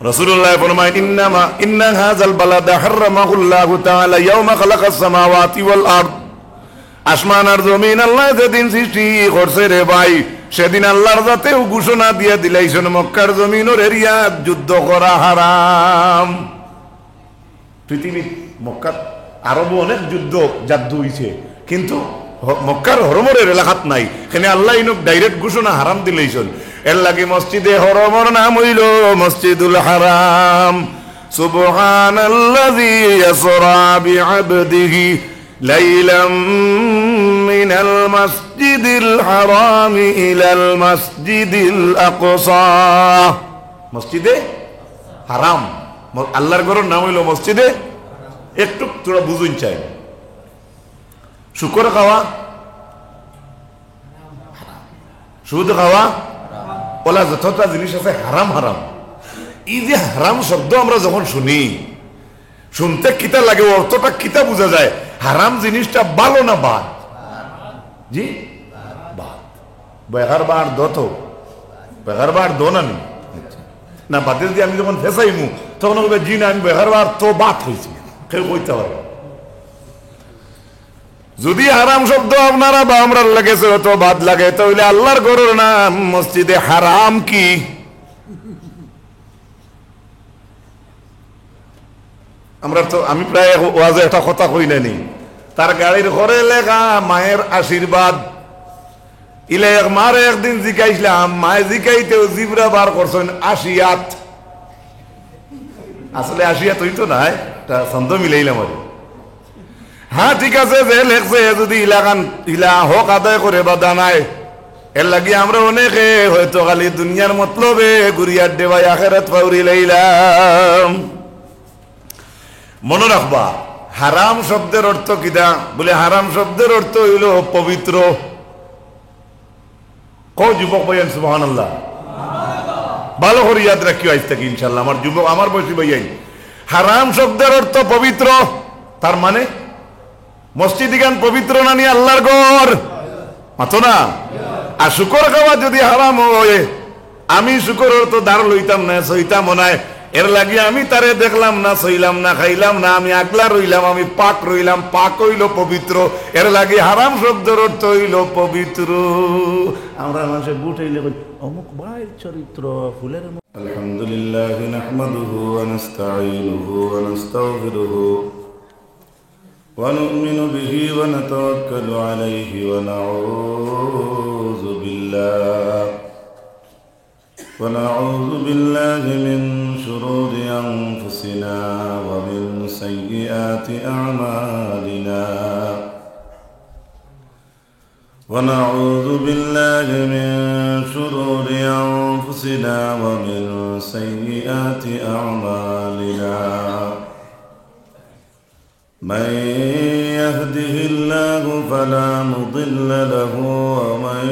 রাসূলুল্লাহ ফরমায় ইন্না হাযাল বালাদা হারামাহুল্লাহু তাআলা ইয়াওমা খালাকাস সামাওয়াতি ওয়াল আরদ। আসমান আর জমিন আল্লাহ যেদিন সৃষ্টি করছে রে ভাই, সেদিন আল্লাহর জাতেও ঘোষণা দিয়ে দিলাইছেন মক্কার জমিনের এরিয়া যুদ্ধ করা হারাম। পৃথিবীর মক্কার আরবও অনেক যুদ্ধ জাদ্দু হইছে, কিন্তু মক্কার হরমরের এলাকাত নাই। এখানে আল্লাহ ইনক ডাইরেক্ট ঘোষণা হারাম দিলেইছেন। এর লাগে মসজিদে হরমর নাম হইল মসজিদুল হারাম। সুবহানাল্লাযী ইয়াসরা বিআবদিহি লাইলাম মিনাল মাসজিদিল হারামি ইলাল মাসজিদিল আকসা। মসজিদে হারাম, আল্লাহর ঘরের নাম হইল মসজিদে। একটু তোরা বুঝুন চাই, শুকর খাওয়া, সুদ খাওয়া, ওলা যতটা জিনিস আছে হারাম হারাম। এই যে হারাম শব্দ আমরা যখন শুনি, শুনতে কিতা লাগে, অর্থটা কিতা বোঝা যায়? হারাম জিনিসটা ভালো না বাদ? জি বাদ। বেহার বার দত, বেহার বার দো না নি না বাদে দিয়ে আমি যখন ফেসাইমু তখন বলবে জি না, আমি বেহার বার তো বাদ হয়েছি, কেউ কইতে পারবে। যদি হারাম শব্দ আপনারা বা আমরা লাগেছে তো বাদ লাগে, তাহলে আল্লাহর ঘরের নাম মসজিদে হারাম কি? আমরা তো, আমি প্রায় ওয়াজে একটা কথা কই নানি, তার গাড়ির ঘরে লেখা মায়ের আশীর্বাদ। ইলে মারে একদিন জিকাইছিলাম, মায়ে জিকাইতেও জিবরা বার করছেন আশিয়াত। আসলে আশিয়াত হইতো না, এটা ছন্দ মিলাইলাম আর। হ্যাঁ ঠিক আছে, যে লেখছে যদি ইলা হক আদায় করে বা দানায়, এর লাগি আমরা অনেকে হয়তো খালি দুনিয়ার মতলবে গুরিয়ার দেবাই আখেরাত পাউরি লাইলাম। মনে রাখবা হারাম শব্দের অর্থ কিনা বলে, হারাম শব্দের অর্থ হইল পবিত্র। কো যুবক ভাইয়ান সুবহানাল্লাহ, ভালো করে ইয়াদ রাখিও আজ থেকে ইনশাল্লাহ। আমার যুবক, আমার বয়সী ভাইয়াই, হারাম শব্দের অর্থ পবিত্র। তার মানে মসজিদ গান পবিত্র না নিয়ে আল্লাহর ঘর মাতো না। আর শুকর খাওয়া যদি হারাম হয়, আমি শুকর তো দাঁড় লইতাম না, সইতাম নাই। এর লাগে আমি তারে দেখলাম না, সইলাম না, খাইলাম না, আমি আগলা রইলাম, আমি পাক রইলাম। পাক হইল পবিত্র, এর লাগে হারাম শব্দের অর্থ হইল পবিত্র। আমরা মানুষের বুট হইলে অমুক ভাইয়ের চরিত্র ফুলের। আলহামদুলিল্লাহ নাহমাদুহু ওয়া নাস্তাঈনুহু ওয়া নাস্তাগফিরুহু ওয়া নু'মিনু বিহি ওয়া নাতাওয়াক্কালু আলাইহি ওয়া নাউযু বিল্লাহি মিন শুরুরি আনফুসিনা ওয়া মিন সাইয়্যাতি আ'মালিনা। ونعوذ بالله من شرور أنفسنا ومن سيئات أعمالنا. من يهده الله فلا مضل له ومن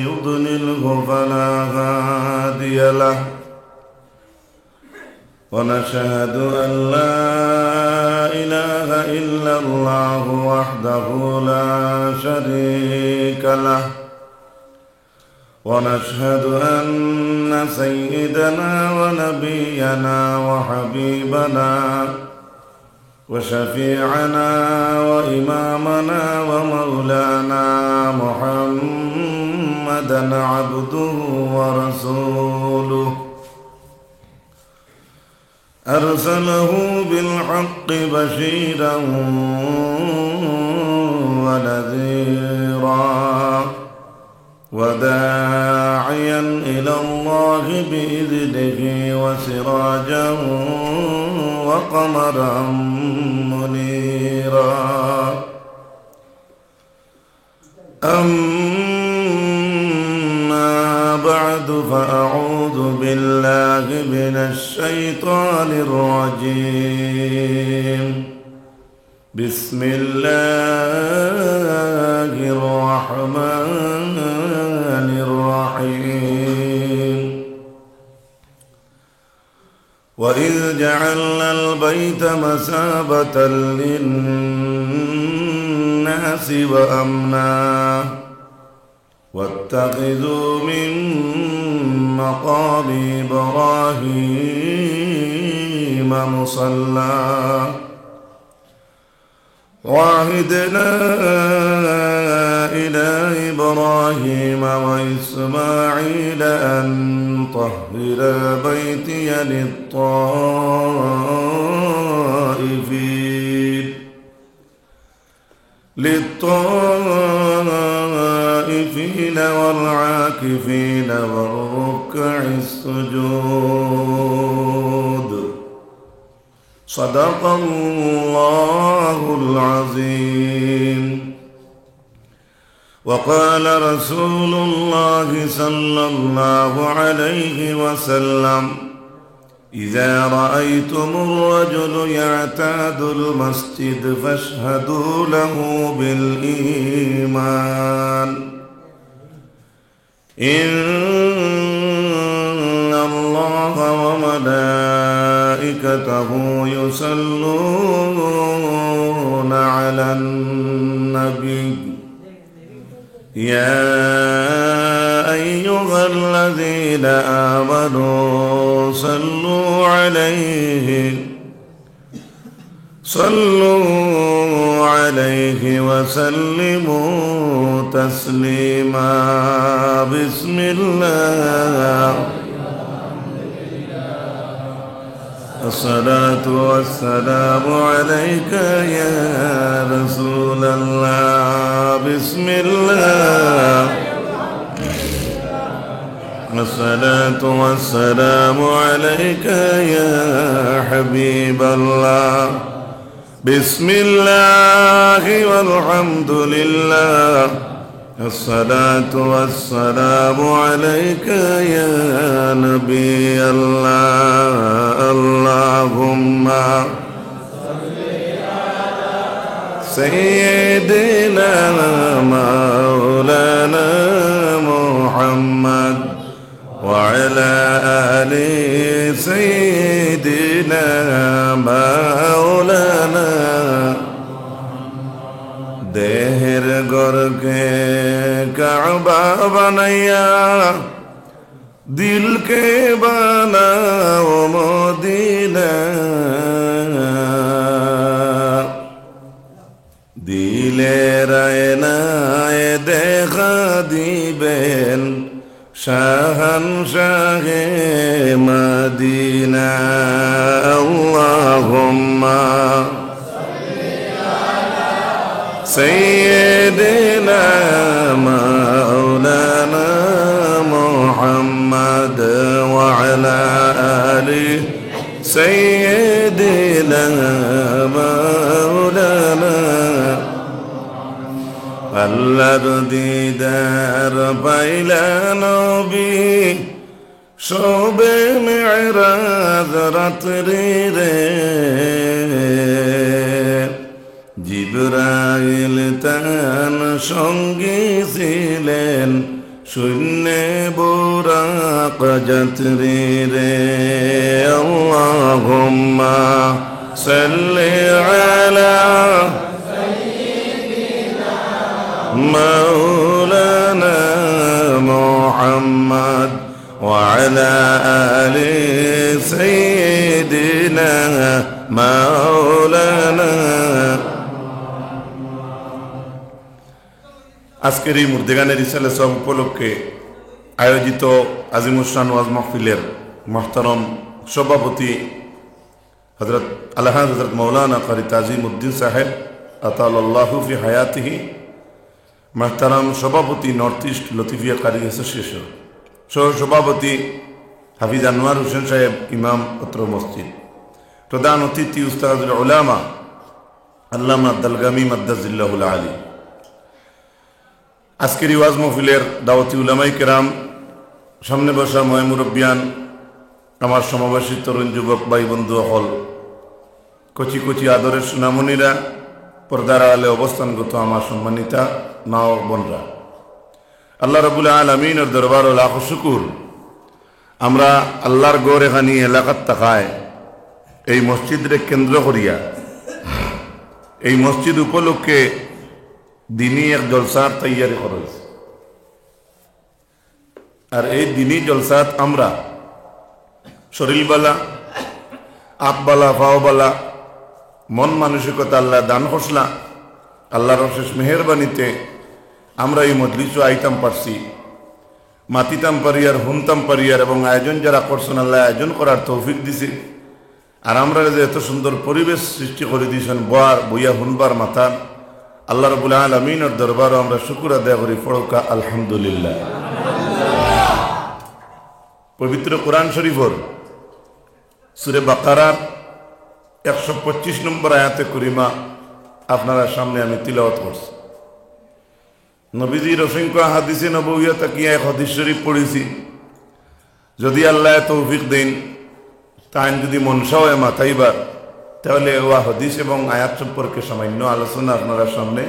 يضلله فلا هادي له. ونشهد أن لا إله إلا الله وحده لا شريك له. ونشهد أن سيدنا ونبينا وحبيبنا وشفيعنا وإمامنا ومولانا محمدا عبده ورسوله أرسله بالحق بشيرا ونذيرا وداعيا إلى الله بإذنه وسراجا وقمرا منيرا. أما بعد فأعوذ بالله من الشيطان الرجيم. بسم الله الرحمن الرحيم. وإذ جعلنا البيت مثابة للناس. واتخذوا من مقام إبراهيم مصلى وعهدنا إلى إبراهيم وإسماعيل أن طهر بيتي للطائفين والعاكفين والركع السجود صدق الله العظيم. وقال رسول الله صلى الله عليه وسلم إذا رأيتم الرجل يعتاد المسجد فاشهدوا له بالإيمان إن الله وملائكته يصلون على النبي يا أيها الذين آمنوا صلوا عليه وسلموا تسليما. بسم الله الصلاة والسلام عليك يا رسول الله. بسم الله الصلاة والسلام عليك يا حبيب الله. بسم الله والحمد لله الصلاة والسلام عليك يا نبي الله. اللهم صل على سيدنا مولانا محمد وعلى آل سيدنا مولانا দেহের গরকে কাবা বানাইয়া দিলকে বানাও মদিনা দিলের আয়নায় দেখা দিবেন শাহানশাহে মদিনা। আল্লাহুম্মা سيدنا مولانا محمد وعلى آل سيدنا مولانا আল্লাহর দিদার পাইলা নবী শবে মেরাজ রাত্রি রে জিবরাইল তান সঙ্গী ছিলেন শূন্যে বুরাক যাত্রী রে। আল্লাহুম্মা সাল্লি আলা সাইয়্যিদিনা মাওলানা মুহাম্মদ ওয়া আলা আলি সাইয়্যিদিনা মাওলানা। আজকের এই মুর্দেগানের ইসালে সব উপলক্ষে আয়োজিত আজিমুসান ওয়াজ মাহফিলের মোহতারম সভাপতি হযরত আলহাজ হযরত মৌলানা কারি তাজিম উদ্দিন সাহেব আতালাল্লাহু ফি হায়াতিহি, মোহতারাম সভাপতি নর্থ ইস্ট লতিফিয়া কারি অ্যাসোসিয়েশন, সহ সভাপতি হাফিজ আনোয়ার হোসেন সাহেব ইমাম অত্র মসজিদ, প্রধান অতিথি উস্তাদুল উলামা আল্লামা দালগামী মাদ্দাজিল্লাহুল আলী। আজকের ওয়াজ মাহফিলের দাওয়াতি উলামায়ে কেরাম, সামনে বসা ময় মুরব্বিয়ান, আমার সমাবেশী তরুণ যুবক ভাই বন্ধু হল, কচি কচি আদরের সুনামণিরা, পর্দার আড়ালে অবস্থানগত আমার সম্মানিতা মা ও বোনরা, আল্লাহ রাব্বুল আলামিনের দরবার ও লাখ শুকুর। আমরা আল্লাহর গড় এখানি এলাকার তাকায় এই মসজিদরে কেন্দ্র করিয়া এই মসজিদ উপলক্ষে দিনই এক জলসার তৈয়ারি করা হয়েছে। আর এই দিনই জলসাত আমরা শরীরবালা, আপবালা, পাওবালা, মন মানসিকতা আল্লাহ দান করসলা। আল্লাহর অশেষ মেহেরবানিতে আমরা এই মজলিসও আইতাম পারছি, মাতিতাম পারিয়ার, হুনতাম পারিয়ার, এবং আয়োজন যারা করছেন আল্লাহ আয়োজন করার তৌফিক দিছে। আর আমরা যে এত সুন্দর পরিবেশ সৃষ্টি করে দিয়েছেন বইয়া হুনবার মাথার, আল্লাহ রাব্বুল আলামিনের দরবারও আমরা শুকর আদায় করি, পড়কা আলহামদুলিল্লাহ। পবিত্র কোরআন শরীফর সূরা বাকারার 125 নম্বর আয়াতে করিমা আপনারা সামনে আমি তিলাওয়াত করছি। নবীজির অসংখ্য হাদিসে নবউইয়া তাকিয়া এক হাদিস শরীফ পড়েছি। যদি আল্লাহ তৌফিক দেন, তাই যদি মনসা হয় মাথাইবার, তাহলে ওয়া হাদিস এবং আয়াত সম্পর্কে সামান্য আলোচনা আপনারা সামনে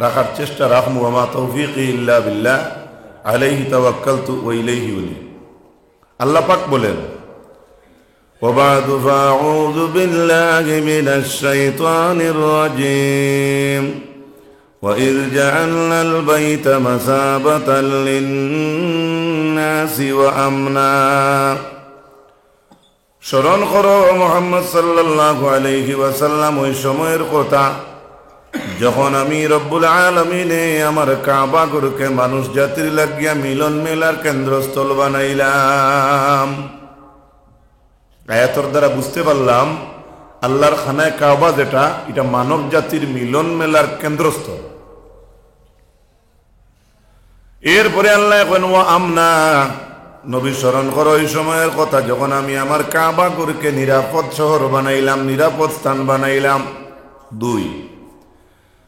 রাখার চেষ্টা রাখবো। ওয়া তৌফিকি ইল্লা বিল্লাহ আলাইহি তাওয়াক্কালতু ওয়া ইলাইহি উনি। আল্লাহ পাক বলেন, وبعد فأعوذ بالله من الشيطان الرجيم وإذ جعلنا البيت مثابة للناس وأمنا। স্মরণ করো মুহাম্মদ সাল্লাল্লাহু আলাইহি ওয়াসাল্লাম ওই সময়ের কথা যখন আমি রব্বুল আলামিনে আমার কাবা ঘরকে মানুষ জাতির লাগিয়া মিলন মেলার কেন্দ্রস্থল বানাইলাম। আয়াতের দ্বারা বুঝতে পারলাম আল্লাহর খানায় কাবা যেটা, এটা মানব জাতির মিলন মেলার কেন্দ্রস্থল। এরপরে আল্লাহ এখন ওয়া আমনা, নবী স্মরণ করো ওই সময়ের কথা যখন আমি আমার কাবা ঘরকে নিরাপদ শহর বানাইলাম, নিরাপদ স্থান বানাইলাম। 2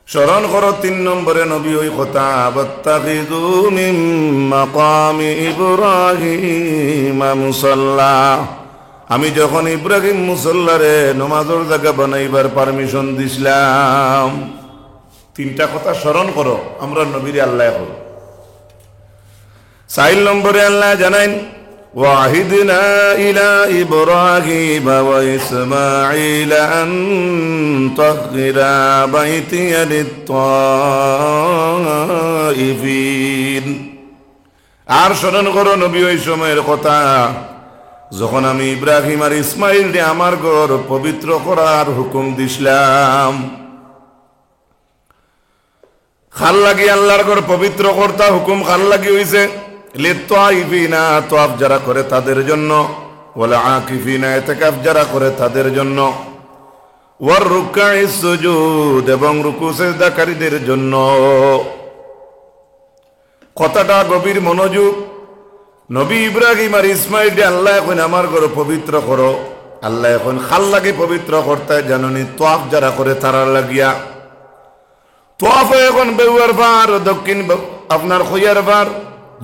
স্মরণ করো 3 নম্বরে নবী ওই কথা, বাত্তাখিযু মিন মাকামি ইব্রাহিম মুসাল্লা, আমি যখন ইব্রাহিম মুসল্লারে নমাজের জায়গা বানাইবার পারমিশন দিছিলাম। 3টা কথা স্মরণ করো, আমরা নবীরে আল্লাহ করো। 4 নম্বরে আল্লাহ জানাইন, ওয়াহিদনা ইলা ইব্রাহিম ওয়া ইসমাঈল আন তাহহিরা বাইতিয়া লিত-তাইফিন। আর স্মরণ করো নবী ওই সময়ের কথা যখন আমি ইব্রাহিম আর ইসমাইল রে আমার ঘর পবিত্র করার হুকুম দিছিলাম। খাল লাগি আল্লাহর ঘর পবিত্র করতা হুকুম খাল লাগি হইছে লিত-তাইফিনা, তাওয়াফ যারা করে তাদের জন্য, ওয়াল আকিফিনা, ইতিকাফ যারা করে তাদের জন্য, ওয়ার রুকআইস সুজুদ, এবং রুকু সিজদাকারীদের জন্য। কথাটা গভীর মনোযোগ। নবী ইব্রাহিম আর ইসমাইল আল্লাহ এখন আমার ঘর পবিত্র করো, আল্লাহ এখন খাল লাগে পবিত্র করতে জাননি তাওয়াফ যারা করে তারা লাগিয়া। তাওয়াফ এখন বেউয়ার পার, দক্ষিণ আপনার খইয়ার পার,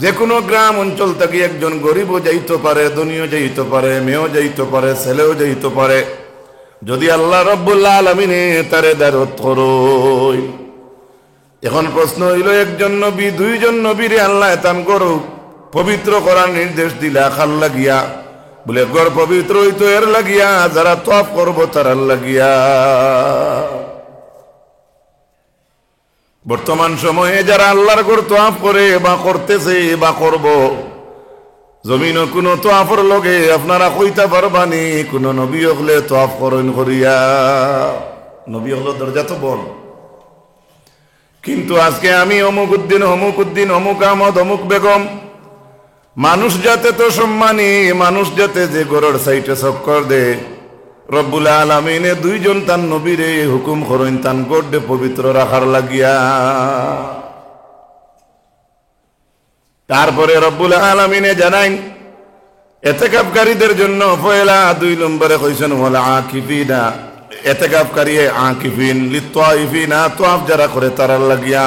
যে কোনো গ্রাম অঞ্চল থেকে একজন গরিবও যাইতে পারে, ধনীও যাইতে পারে, মেয়েও যাইতে পারে, ছেলেও যাইতে পারে, যদি আল্লাহ রব্বুল আলামিনে তারে দারত করো। এখন প্রশ্ন হইল, একজন নবী 2 জন নবীরে আল্লাহ তান করো পবিত্র করার নির্দেশ দিলা খাল লাগিয়া, বলে গড় পবিত্র হইতো এর লাগিয়া, যারা তাওয়াফ করবো তারার লাগিয়া। বর্তমান সময়ে যারা আল্লাহর ঘর তাওয়াফ করে বা করতেছে বা করব, জমিন কোনো তাওয়াফের লগে আপনারা কইতা পারবানি কোন নবী হলে তাওয়াফ করেন করিয়া। নবী হলো দরজা তো বল, কিন্তু আজকে আমি অমুক উদ্দিন অমুক আহমদ অমুক বেগম, মানুষ যাতে তো সম্মানী, মানুষ যাতে যে গরর সাইটে চক্কর দে, রব্বুল আলামিনে 2 জন তান নবীরে হুকুম করেন তান গড়ে পবিত্র রাখার লাগিয়া। তারপরে রব্বুল আলামিনে জানাইন ইতিকাফকারীদের জন্য পয়লা 2 নম্বরে কইছেন ওয়াল আকিফিনা, ইতিকাফকারী আকিফিন লিত-তাইফিনা, তাওয়াফ যারা করে তারার লাগিয়া,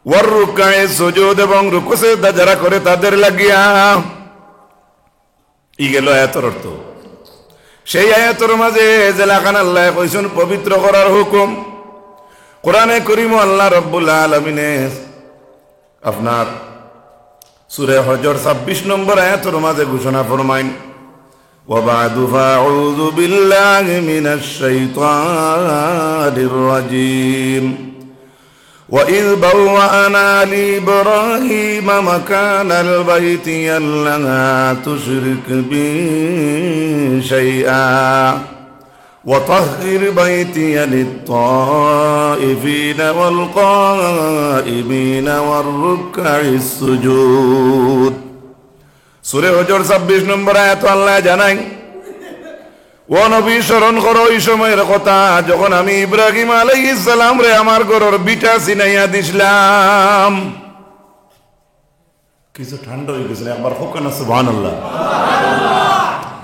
ওয়ার রুকআইস সুজুদ, এবং রুকু সিজদা যারা করে তাদের লাগিয়া। ই গেল আয়াতের অর্থ। সেই আয়াতের মাঝে জেলাখান আল্লাহ কইছেন পবিত্র করার হুকুম। কোরআনে করিম আল্লাহ রব্বুল আলামিনে আপনার সূরা হজর 26 নম্বর আয়াতের মাঝে ঘোষণা ফরমাইন, ওয়া বা'দু ফাআউযু বিল্লাহি মিনাশ শাইতানির রাজীম وإذ بوأنا لإبراهيم مكان البيت ألا تشرك بي شيئا وطهر بيتي للطائفين والقائمين والركع السجود সূরা হজর 26 নম্বর আয়াত আল্লাহ জানায় ও নবী স্মরণ করো এই সময়ের কথা যখন আমি ইব্রাহিম আলাইহিস সালাম রে আমার ঘরের বিটা সিনাইয়া দিছিলাম। কিছু ঠান্ডা হয়ে গেছে একবার হোক না সুবহানাল্লাহ।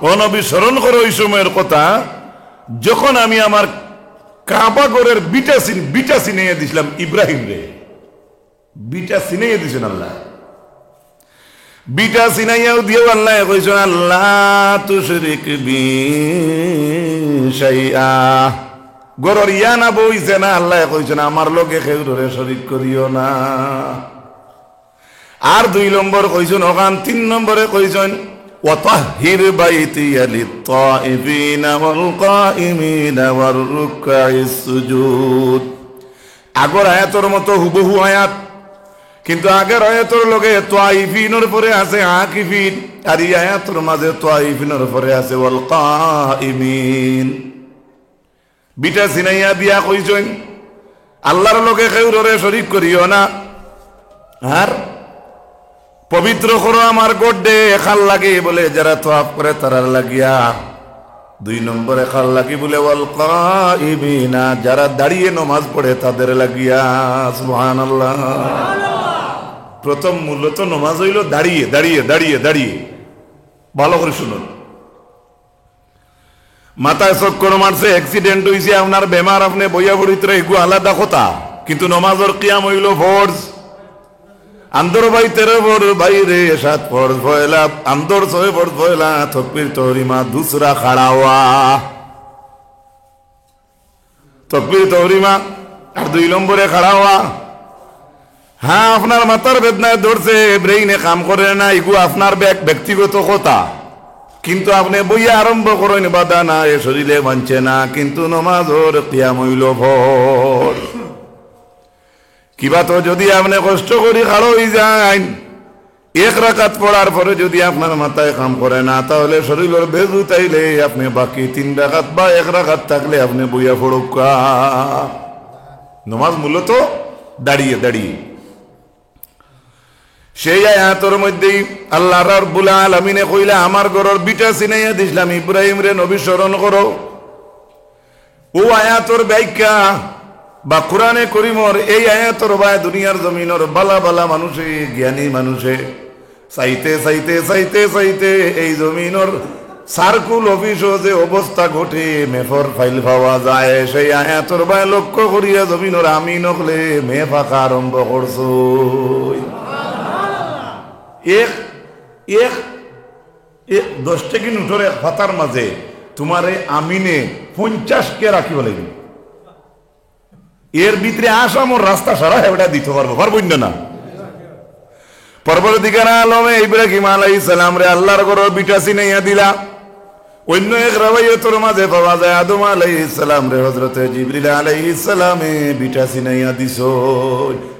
ও নবী স্মরণ করো এই সময়ের কথা যখন আমি আমার কাবা ঘরের বিটা সিনাইয়া দিছিলাম ইব্রাহিম রে। বিটা সিনাইয়া দিছেন আল্লাহ, বিটা সিনাইয়াও দিও আল্লাহ কইছেন আল্লাহ তুশরিক বি শাইআ। গরর ইয়া না বইছে না আল্লাহ কইছেন আমার লগে কেউ ধরে শরীক করিও না। আর 2 নম্বর কইছেন ওখান 3 নম্বরে কইছেন ওয়াতাহহির বাইতিয়া লিত-তাইফিনা ওয়াল কাইমিনা ওয়ার রুকআইস সুজুদ। আগর আয়াতের মতো হুবহু আয়াত, কিন্তু আগের আয়াতের লগে তাইফিনের পরে আছে আকিফিন, আর এই আয়াতের মাঝে তাইফিনের পরে আছে ওয়াল কাইমিন। বিটা সিনাইয়া দিয়া কইছেন আল্লাহর লগে কেউরে শরীক করিও না, আর পবিত্র করো আমার গোড্ডে খাল লাগে বলে যারা তোয়াফ করে তারার লাগিয়া। 2 নম্বরে খাল লাগি বলে ওয়াল কাইমিনা যারা দাঁড়িয়ে নামাজ পড়ে তাদের লাগিয়া। সুবহানাল্লাহ। প্রথম মূলত নামাজ হইল দাঁড়িয়ে দাঁড়িয়ে দাঁড়িয়ে দাঁড়িয়ে। ভালো করে শুনুন, মাথায় চক্কর মারছে, অ্যাক্সিডেন্ট হয়েছে, আপনার বেমার, আপনি বইয়া পড়িতে এগু আলাদা কথা, কিন্তু নমাজের কিয়াম হইল ফরজ। আন্দর ভাই 13 ফরজ বাইরে 7 ফরজ পয়লা, আন্দর 6 ফরজ পয়লা, তকবীর তহরিমা দুসরা খাড়াওয়া, তকবীর তহরিমা আর 2 নম্বরে খাড়াওয়া। হ্যাঁ, আপনার মাথার বেদনায় ধরছে, ব্রেইনে কাম করে না, এগু আপনার ব্যক্তিগত কথা, কিন্তু আপনি বইয়া আরম্ভ করেন বাধা না, এ শরীরে মানছে না, কিন্তু নমাজর কিয়াম হইল ফরজ। কিবা তো যদি আপনি কষ্ট করি খাড়ো হয়ে যান, 1 রাকাত পড়ার পরে যদি আপনার মাথায় কাম করে না, তাহলে শরীরের বেজু তাইলে আপনি বাকি 3 রাকাত বা 1 রাকাত থাকলে আপনি বইয়া পড়ুকা। নমাজ মূলত দাঁড়িয়ে দাঁড়িয়ে। সেই আয়াতের মধ্যেই আল্লাহ রাব্বুল আলামিনে কইলা আমার ঘরের বিটা সিনাইয়া দিছিলাম ইব্রাহিম রে, নবী স্মরণ করো। ও আয়াতের ব্যাখ্যা বা কোরআনে করিমর এই আয়াতের বা দুনিয়ার জমিনের বালা বালা মানুষে, জ্ঞানী মানুষে চাইতে চাইতে চাইতে চাইতে এই জমিনের সার্কুল অফিসও যে অবস্থা ঘটে, মেফর ফাইল পাওয়া যায়, সেই আয়াতের বা লক্ষ্য করিয়া জমিনের আমি নকলে মে ফাঁকা আরম্ভ করছো। এক 10 টাকি নোটরে ফাতার মাঝে তোমারে আমিনে 50 কে রাখিব লাগিব, এর ভিতরে আসামর রাস্তা সারা হেবটা দিতে পারবো না। পরবর্তীকার আলমে ইব্রাহিম আলাইহিস সালাম রে আল্লাহর ঘরের বিটা সিনাইয়া দিলা। অন্য এক রাওয়ায়াতের মাঝে পাওয়া যায় আদম আলাইহিস সালাম রে হযরত জিবরিল আলাইহিস সালামে বিটা সিনাইয়া দিছো।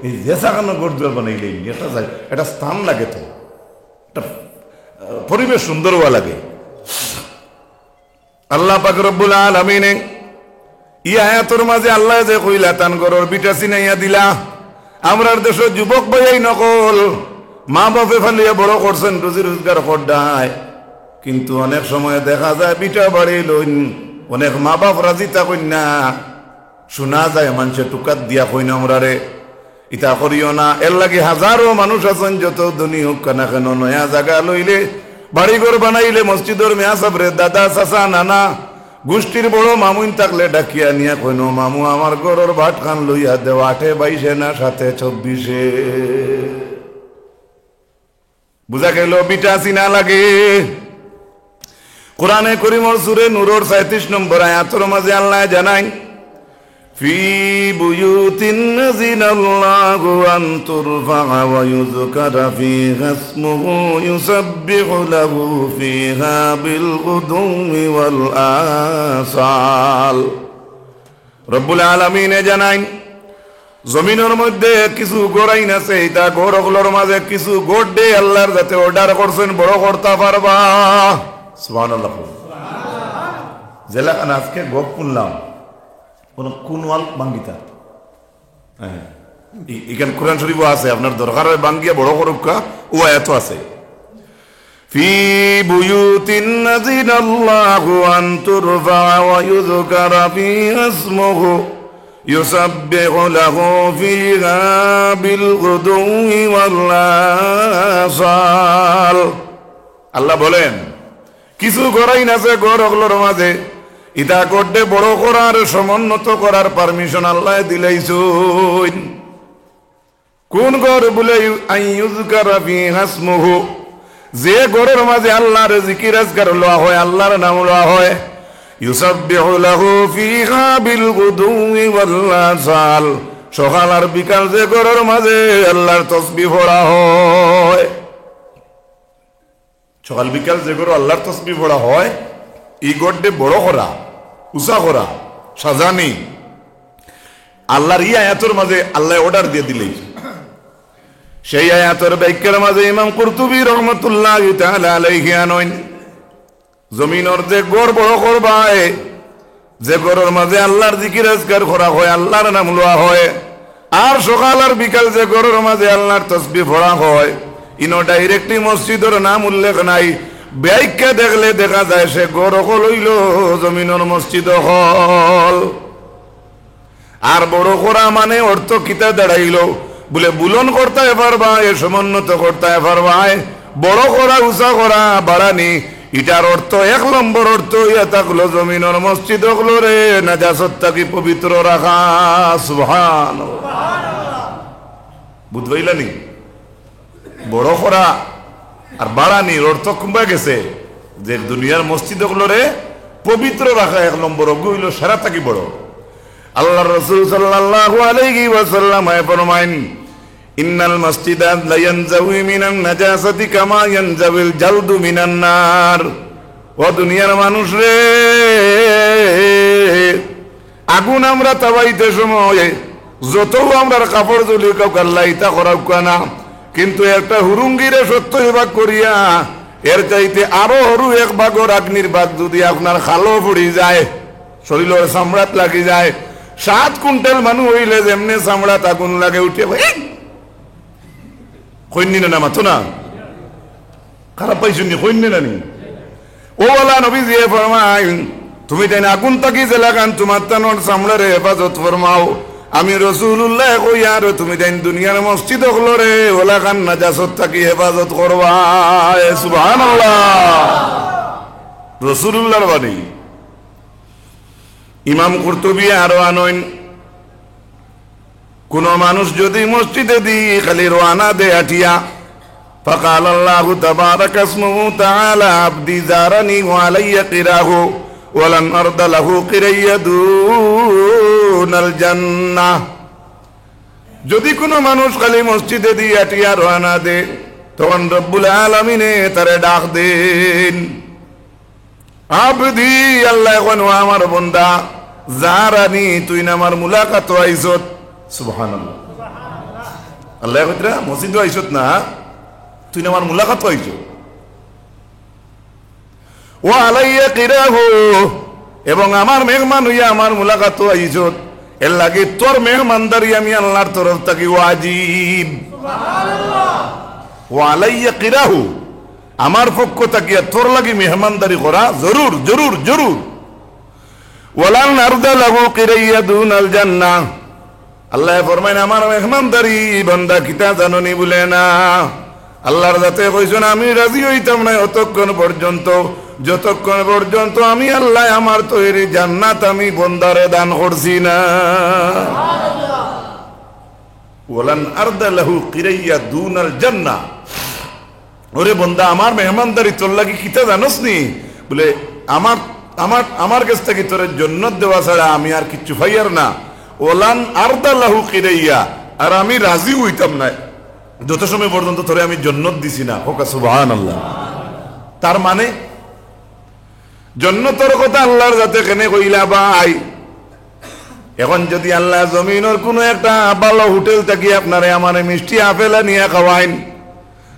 এই যেসাখানো গর্দুয়ার বানাইলেন, এটা স্থান লাগে, তো এটা পরিবেশ সুন্দর হওয়া লাগে। আল্লাহ পাক রব্বুল আলামিনে ই আয়াতের মাঝে আল্লাহ যে কইলা তান ঘরের বিটা সিনাইয়া দিলা। আমরার দেশের যুবক ভাই নকল মা বাপে ফালিয়া বড় করছেন, রুজি রোজগার করডায়, কিন্তু অনেক সময় দেখা যায় বিটা বাড়ি লইন, অনেক মা বাপ রাজি থাকেন না, শোনা যায় মানুষের টুকাত দিয়া কইন আমরা রে ইতা করিও না। এর লাগে হাজারো মানুষ আছেন, যত ধনী হোক না কেন, নয়া জায়গা লইলে, বাড়িঘর বানাইলে, মসজিদর মেয়া সাবরে দাদা চাচা নানা গোষ্ঠীর বড় মামুন থাকলে ডাকিয়া নিয়া কইন মামু আমার ঘরের ভাত খান লইয়া দেও, 8 22 না 7 24। বুঝা গেল বিটা চিনা লাগে। কোরআনে করিমর সূরা নূরের 37 নম্বর আয়াতের মাঝে আল্লাহ জানায় ফি বুয়ুতিন নাজিনাল্লাহু আন তুরফা ওয়া ইউযকারা ফিহা ইসমুহু ইউসাব্বিহু লাহু ফিহা বিল গুদুমি ওয়াল আসাল। রব্বুল আলামিন জানায় জমিনের মধ্যে কিছু গোড়াইন আছে, এটা গোড়গুলোর মাঝে কিছু গোড় দে আল্লাহর যাতে অর্ডার করছেন বড় করতে পারবা। সুবহানাল্লাহ। জেলাখান আজকে গোপ শুনলাম কোন ওয়াল বাঙ্গিতা, হ্যাঁ এখানে কোরআন শরীফও আছে, আপনার দরকার হয় বাঙ্গিয়া বড় করুকা ও এত আছে। ফি বুয়ুতিন নাযিনাল্লাহু আন তুরফা ওয়া ইউযকারা ফিহা ইসমুহু ইউসাব্বিহু লাহু ফিহা বিল গুদুই ওয়াল আসাল। আল্লাহ বলেন কিছু গড়াইন আছে গড়গুলোর মাঝে ইটা করতে বড় করার সমুন্নত করার পারমিশন আল্লাহ দিলাইছেন। কোন গড় বলে আইয়ুযকারা ফিহা ইসমুহু, যে গড়ের মাঝে আল্লাহর জিকির আজকার লওয়া হয়, আল্লাহর নাম লওয়া হয়। ইউসাব্বিহু লাহু ফিহা বিল গুদুই ওয়াল আসাল, সকাল আর বিকাল যে গড়ের মাঝে আল্লাহর তাসবিহ পড়া হয়, সকাল বিকাল যে গড় আল্লাহর তাসবিহ পড়া হয়, এই গড়ে বড় করা উঁচা করা সাজানি আল্লাহর এই আয়াতের মাঝে আল্লাহ অর্ডার দিয়ে দিলেই। সেই আয়াতের ব্যাখ্যার মাঝে ইমাম কুরতুবী রাহমাতুল্লাহি তাআলা আলাইহি আনয়ন জমিনের যে গড় বড় করবায়, যে গড়ের মাঝে আল্লাহর জিকির আজকার করা হয়, আল্লাহর নাম লওয়া হয়, আর সকাল আর বিকাল যে গড়ের মাঝে আল্লাহর তাসবিহ পড়া হয়, ইনো ডাইরেক্টলি মসজিদের নাম উল্লেখ নাই। ব্যাখ্যা দেখলে দেখা যায় সে গড় হল হইল জমিনের মসজিদ হল। আর বড় করা মানে অর্থ কিতা দাঁড়াইল বলে বুলন করতে পারবা, এ সমুন্নত করতে পারবা, বড় করা উঁচা করা বাড়ানি, এটার অর্থ এক নম্বর অর্থ ইয়া থাকলো জমিনের মসজিদ হলো রে নাজাসত থাকি পবিত্র রাখা। সুবহানাল্লাহ। বুঝবাইলানি বড় করা আর বাড়ানির অর্থ কমবা গেছে যে দুনিয়ার মসজিদ হলো রে পবিত্র রাখা এক নম্বর অজ্ঞ হইল সারা থাকি বড়। আল্লাহ রাসূল সাল্লাল্লাহু আলাইহি ওয়াসাল্লাম ফরমায়েন ইন্নাল মাসজিদা লা ইয়ানজাউই মিনান নাজাসাতি কামা ইয়ানজাউল জালদু মিনান নার। ও দুনিয়ার মানুষ রে, আগুন আমরা তাবাইতে সময় যত আমরা কাপড় জ্বলি কাউকে লাইতা করাও না, কিন্তু একটা হুরুঙ্গিরে সত্য ভাগ করিয়া এর চাইতে আরো হরু এক ভাগর আগ্নির ভাগ যদি আপনার খালো পড়ি যায়, শরীরের চামড়াত লাগি যায়, 7 কুইন্টাল মানুষ হইলে যেমনে চামড়াত আগুন লাগে উঠে কইনি না মাথো না খারাপ পাইছুনি কইনি না নি ও ওলা নবী দিয়ে ফরমাই তুমি তাই আগুন তাকি জেলাগান তোমার তানোর চামড়ারে হেফাজত ফরমাও। আমি রাসূলুল্লাহ কই আর তুমি তাই দুনিয়ার মসজিদ হলো রে ওলা খান নাজাসত তাকি হেফাজত করবা। সুবহানাল্লাহ। রাসূলুল্লাহর বাণী। ইমাম কুরতুবী আরো আনয়ন কোন মানুষ যদি মসজিদে দি খালি রওনা দে আটিয়া فقال الله تبارك اسمه تعالى عبدي زارني وعلي قراه ولن أرض له قري دون الجنة। যদি কোনো মানুষ খালি মসজিদে দি আটিয়া রওনা দে তখন রব্বুল আলামিনে তারে ডাক দেন আবদি, আল্লাহ এখন আমার বান্দা জারানি তুই না আমার মুলাকাত আইছত। সুবহানাল্লাহ। আল্লাহ কইরা মসজিদে আইছত না, তুই আমার মুলাকাত হইছো। ও আলাইয়া কিরাহু, এবং আমার মেহমান হইয়া আমার মুলাকাত হইছো, এর লাগি তোর মেহমানদারি আমি আল্লাহর তরফ থেকে ওয়াজিব। সুবহানাল্লাহ। ও আলাইয়া কিরাহু, আমার পক্ষ থেকে তোর লাগি মেহমানদারি করা জরুর জরুর জরুর। ওয়ালান আরদা লাহু কিরাইয়া দুনাল জান্নাহ। আল্লাহ ফরমায় আমার মেহমানদারি বান্দা কিতা জাননি বলে না, আল্লাহর যাতে কইছেন আমি রাজি হইতাম না যতক্ষণ পর্যন্ত আমি আল্লাহ আমার তৈরি জান্নাত আমি বন্দারে দান করছি না। ওয়ালান আরদা লাহু কিরাইয়া দুনাল জান্নাহ। ওরে বন্দা আমার মেহমানদারি তোর লাগি কিতা জানোস নি বলে আমার আমার আমার কাছ থেকে তোর জান্নাত দেওয়া ছাড়া আমি আর কিচ্ছু পাইয়ার না। ওলান আরদা লাহু কিরাইয়া, আর আমি রাজি হইতাম না যত সময় পর্যন্ত তোরে আমি জান্নাত দিছি না। হোক সুবহানাল্লাহ। তার মানে জান্নাতের কথা আল্লাহর যাতে কেনে কইলা ভাই, এখন যদি আল্লাহ জমিনের কোনো একটা ভালো হোটেল থেকে আপনারে আমার মিষ্টি আপেল নিয়ে খাওয়াইন,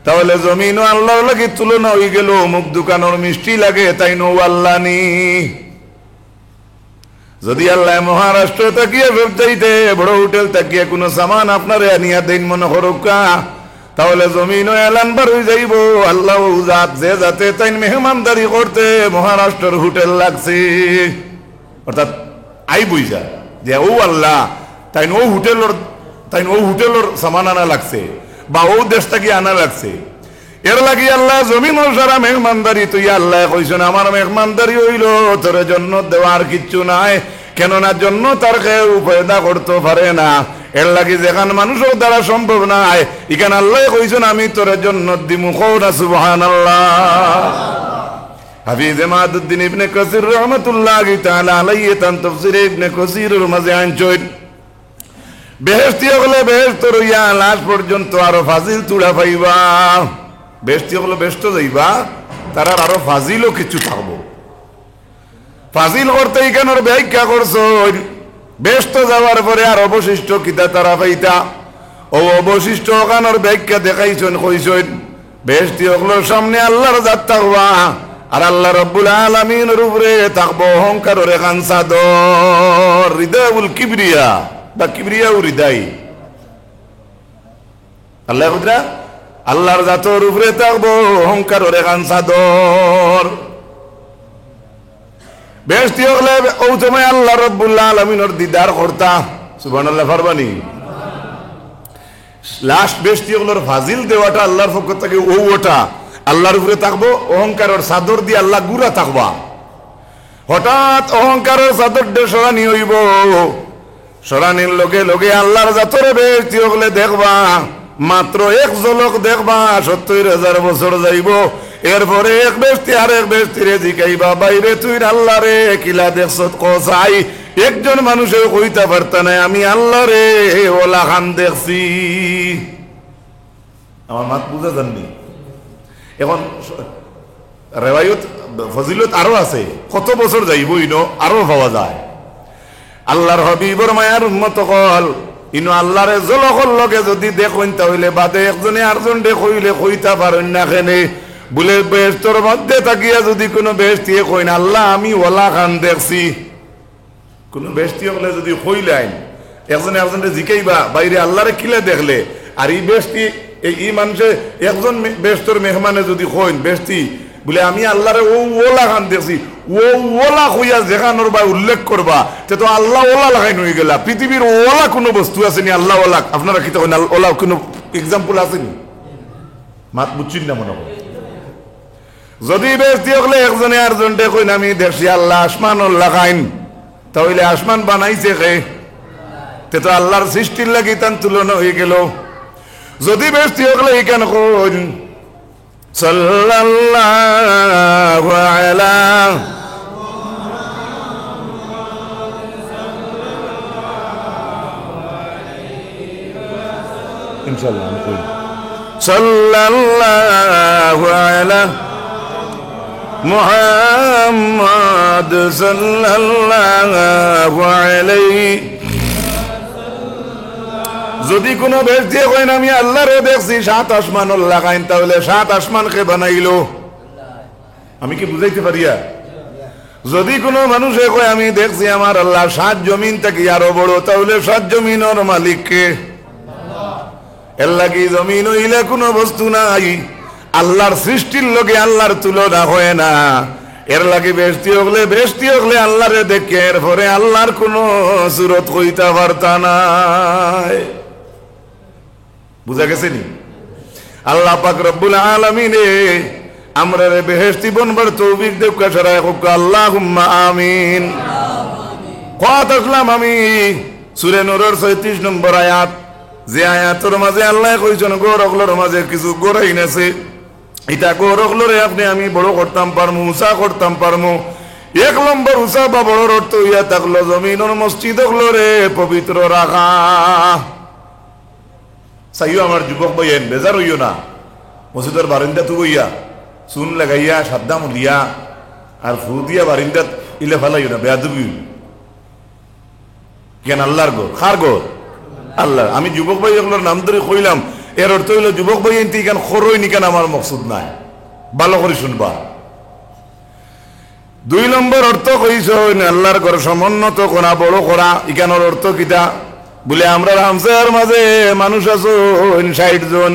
তাহলে জমিনও আল্লাহর লাগে তুলনা হয়ে গেল। মুখ দোকানের মিষ্টি লাগে তাই নো আল্লাহ নি। যদি আল্লাহ মহারাষ্ট্র তাকিয়ে চাইতে বড় হোটেল তাকিয়ে কোনো সামান আপনারে আনিয়া দেন মনে হরকা, তাহলে জমিনও এলান বার হয়ে যাইব আল্লাহ জাত যে যাতে তাই মেহমানদারি করতে মহারাষ্ট্রের হোটেল লাগছে। অর্থাৎ আই বুঝা যে ও আল্লাহ তাই ও হোটেলের সামান আনা লাগছে বা ও দেশ থেকে আনা লাগছে। এর লাগি আল্লাহ জমিন সারা মেহমানদারি তুই আল্লাহ কইছেন আমার মেহমানদারি হইল তোর জন্য দেওয়ার কিচ্ছু নাই, কেননা জন্য তার কেউ পয়দা করতে পারে না। এর লাগি যেখান মানুষের দ্বারা সম্ভব নাই এখানে আল্লাহ কইছেন আমি তোর জন্য দিমু। কওনা সুবহানাল্লাহ। হাফিজ ইমাদউদ্দিন ইবনে কাসির রাহমাতুল্লাহি তাআলা আলাইহি তান তাফসীর ইবনে কাসিরের মাঝে আনছেন বেহেশতি হলে বেহেশত রইয়া লাশ পর্যন্ত আরো ফাজিল তুড়া পাইবা। বেহেশতি হলে বেহেশত যাইবা তার আরো ফাজিলও কিছু থাকবো। ফাজিল করতে এখানের ব্যাখ্যা করছো বেহেশত যাওয়ার পরে আর অবশিষ্ট কিতা তারা পাইতা। ও অবশিষ্ট ওখানের ব্যাখ্যা দেখাইছেন কইছেন বেহেশতি হলোর সামনে আল্লাহর জাত থাকবা আর আল্লাহ রাব্বুল আলামিনের উপরে থাকবো অহংকারের এখান চাদর, হৃদয়ুল কিবরিয়া বা কিবরিয়া ও হৃদয়। আল্লাহর জাতের উপরে থাকবো অহংকারের এখান চাদর। বেহেশতি হলে ও সময় আল্লাহ রাব্বুল আলামিনের দিদার করতা। সুবহানাল্লাহ পারবানি। লাস্ট বেহেশতি হলোর ফাজিল দেওয়াটা আল্লাহর পক্ষ থেকে ওটা আল্লাহর উপরে থাকবো অহংকারের চাদর দিয়ে আল্লাহ গুড়া থাকবা। হঠাৎ অহংকারের চাদর দিয়ে সরানি হইব, সরানির লগে লগে আল্লাহর জাতরে বেহেশতি হলে দেখবা মাত্র এক ঝলক দেখবা ৭০,০০০ বছর যাইব। এরপরে এক বেহেশতি আর এক বেহেশতিরে জিকাইবা বাইরে তুই আল্লাহ রে কিলা দেখছ কসাই। একজন মানুষের কইতে পারত না আমি আল্লাহ রে ওলা খান দেখছি। আমার মাত বুঝা জাননি। এখন রেওয়ায়ত ফজিলত আরো আছে, কত বছর যাইব ইনো আরো পাওয়া যায়। আল্লাহর হাবিবর মায়ার উম্মত কল ইনো আল্লাহরে জলকল লগে যদি দেখুন তাহলে বাদে একজনে আরেকজন কইলে কইতা পারেন না কেনে বলে বেহেশতর মধ্যে তাকিয়া যদি কোনো বেহেশতি কইন আল্লাহ আমি ওলা খান দেখছি। কোনো বেহেশতি হলে যদি কইলেন একজনে একজনে জিকাইবা বাইরে আল্লাহরে কিলে দেখলে আর এই বেহেশতি এই মানুষে একজন বেহেশতর মেহমানে যদি কইন বেহেশতি বলে আমি আল্লাহরে ও ওলা খান দেখছি, ও ওলা কইয়া যেখানোর বা উল্লেখ করবা তে তো আল্লাহ ওলা লাগাই নই গেলা। পৃথিবীর ওলা কোনো বস্তু আসেনি আল্লাহ ওলা? আপনারা কি তখন ওলা কোনো এক্সাম্পল আসেনি? মাত বুঝছেন না মনে হয়। যদি বেহেশতি হলে একজনে আরেকজনকে কইন আমি দেখছি আল্লাহ আসমান লাগাইন, তাহলে আসমান বানাইছে কে? তে তো আল্লাহর সৃষ্টির লাগি তান তুলনা হয়ে গেল। যদি বেহেশতি হলে এখানে কইন সাল্লাল্লাহু আলা ইনশাআল্লাহ আমি কই সাল্লাল্লাহু আলা মুহাম্মদ সাল্লাল্লাহু আলাইহি। যদি কোনো বেহেশতি কইন আমি আল্লাহরে দেখছি ৭ আসমান লাগাইন, তাহলে ৭ আসমানকে বানাইলো? আমি কি বুঝাইতে পারিয়া? যদি কোনো মানুষে কয় আমি দেখছি আমার আল্লাহ ৭ জমিন থেকে আরো বড়, তাহলে ৭ জমিনের মালিক কে? এর লাগি জমিন হইলে কোনো বস্তু নাই, আল্লাহর সৃষ্টির লগে আল্লাহর তুলনা হয় না। এর লাগে বেহেশতি হলে আল্লাহরে দেখে এরপরে আল্লাহর কোনো সুরত কইতা পারতা নাই। বুঝা গেছে নি? আল্লাহ পাক রব্বুল আলামিনে আমরা রে বেহেশতি বনবার তৌফিক দেব কাশরায় হোক আল্লাহুম্মা আমিন। কত আসলাম আমি সূরা নূরের ৩৬ নম্বর আয়াত, যে আয়াতের মাঝে আল্লাহ কইছেন গৌরগুলোর মাঝে কিছু গোরাইন আছে, এটা গৌরগুলোরে আপনি আমি বড় করতাম পারমু, উঁচা করতাম পারমু। ১ নম্বর উঁচা বা বড় অর্থ ইয়া থাকলো জমিনের মসজিদ গুলোরে পবিত্র রাখা। চাইও আমার যুবক ভাইয়েন বেজার হইও না, মসজিদের বারিন্দা তু বইয়া চুন লাগাইয়া সাদ্দাম দিয়া আর ফু দিয়া বারিন্দাত ইলে ফেলাইও না, বেয়াদবি। কেন আল্লাহর ঘর? কার ঘর? আল্লাহ। আমি যুবক ভাই এগুলোর নাম ধরে কইলাম, এর অর্থ হইল যুবক ভাই এনতি কেন খরই নি, কেন আমার মকসুদ নাই। ভালো করে শুনবা। 2 নম্বর অর্থ কইস আল্লাহর ঘর সমুন্নত করা, বড় করা। ইকানোর অর্থ কিতা বলে, আমরা রামসার মাঝে মানুষ আছো 60 জন,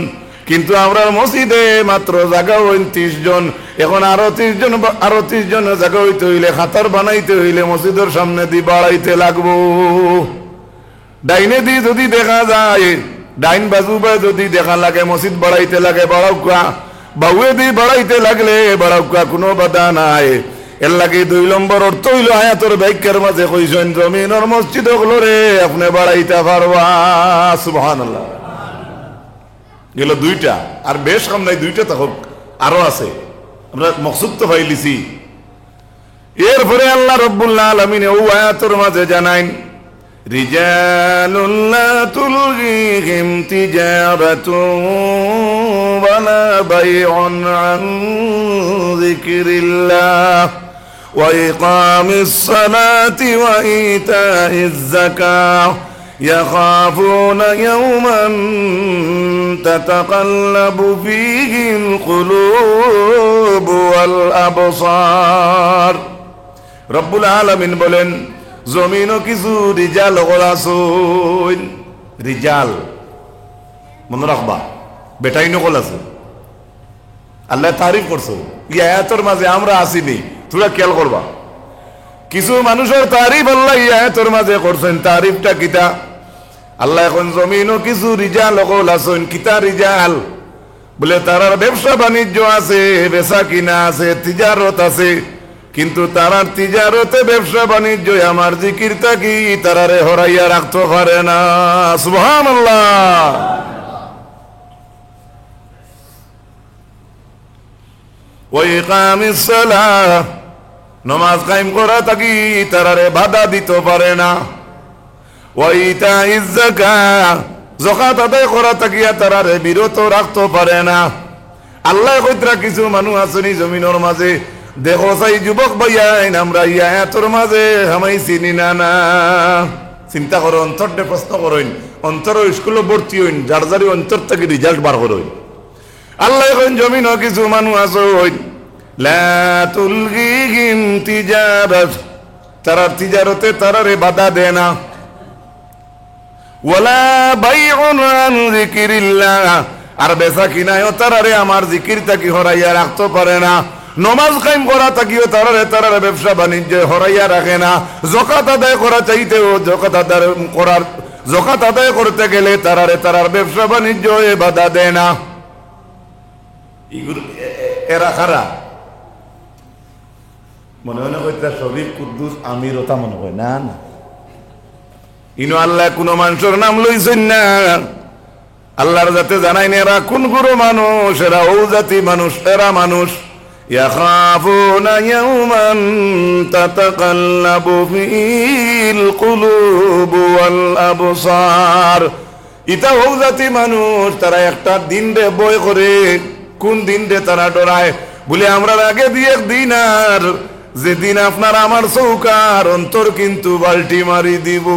কিন্তু আমরা মসজিদে মাত্র জায়গা 29 জন। এখন আরো 30 জন জায়গা হইতে হইলে, খাতার বানাইতে হইলে মসজিদের সামনে দি বাড়াইতে লাগবো। ডাইনে দি যদি দেখা যায়, ডাইন বাজু বা যদি দেখা লাগে মসজিদ বাড়াইতে লাগে, বাড়াউকা। বাউয়ে দি বাড়াইতে লাগলে বাড়াউকা, কোনো বাধা নাই। এর লাগে 2 নম্বর অর্থ হইল আয়াতের ব্যাখ্যার মাঝে কইছেন, জমিনের মসজিদ গুলোরে আপনি বাড়াইতে পারবা। সুবহানাল্লাহ। গেল 2টা, আর বেশ কম নাই, 2টা থাকুক, আরো আছে। আমরা মকসুদ তো পাইলিছি। এরপরে আল্লাহ রাব্বুল আলামিন ও আয়াতের মাঝে জানাইন, রিজালুন লা তুলহিহিম তিজারাতুন ওয়ালা বাইউন আন যিকরিল্লাহ ওয়া ইকামিস সালাতি ওয়া ইতাইজ যাকাহ ইয়াখাফুনা ইয়াওমান তাতাকাল্লাবু ফীহিল কুলুবু ওয়াল আবসার। রব্বুল আলামিন বলেন, জমিনও কিছু রিজাল আছে। রিজাল মনে রাখবা, বেটাই নকল আছে। আল্লাহ তারিফ করছো এই আয়াতের মাঝে, আমরা আসিনি, তোরা খেয়াল করবা। কিছু মানুষের তারিফ আল্লাহ এই আয়াতের মাঝে করছেন। তারিফটা কিতা? আল্লাহ এখন জমিনও কিছু রিজাল নকল আছেন। কিতা রিজাল বলে, তারার ব্যবসা বাণিজ্য আছে, বেচা কিনা আছে, তিজারত আছে, কিন্তু তারার তিজারতে ব্যবসা বাণিজ্য আমার জিকির থাকি তারারে হরাইয়া রাখতে পারে না। সুবহানাল্লাহ। ওয়া ইকামিস সালাহ, নামাজ কায়েম করা থাকি তারারে বাধা দিতে পারে না। ওয়া ইতাইজ যাকাহ, যাকাত আদায় করা থাকি তারারে বিরত রাখতে পারে না। আল্লাহ কইতরা কিছু মানুষ আছেনি জমিনের মাঝে, দেখো চাই যুবক ভাইয়াইন, আমরা ইয়াতর মাঝে হামাই চিনি না। না চিন্তা করো, অন্তরটা প্রশ্ন করেন, অন্তর স্কুলে ভর্তি হইন, যার যারি অন্তর থেকে রেজাল্ট বার করইন। আল্লাহ এখন জমিন কিছু মানুষ আছে, লা তুলহিহিম তিজারাত, তারা তিজারতে তারারে বাধা দেয় না। ওয়ালা বাইউন আন যিকরিল্লাহ, আর বেচা কিনায়ও তারারে আমার জিকির থাকি হরাইয়া রাখতে পারে না। নমাজ কায়েম করা থাকিও তারারে ব্যবসা বাণিজ্য হরাইয়া রাখে না। যাকাত আদায় করা চাইতেও যাকাত আদায় করতে গেলে তারার ব্যবসা বাণিজ্য বাধা দেয় না। এরা খারা মনে হয় না কইতা শরীফ কুদ্দুস আমিরতা মনে হয় না। না, ইনো আল্লাহ কোন মানুষের নাম লইছেন না। আল্লাহর যাতে জানাই না এরা কোন গুরু মানুষ, এরা ও জাতি মানুষ। এরা মানুষ ইয়াখাফুনা ইয়াওমান তাতাকাল্লাবু ফীহিল কুলুবু ওয়াল আবসার। ইতা ও জাতি মানুষ, তারা একটা দিন রে ভয় করে। কোন দিন রে তারা ডরায় বলে, আমরা আগে দিয়ে একদিন, আর যেদিন আপনার আমার চৌকার অন্তর কিন্তু বাল্টি মারি দিব।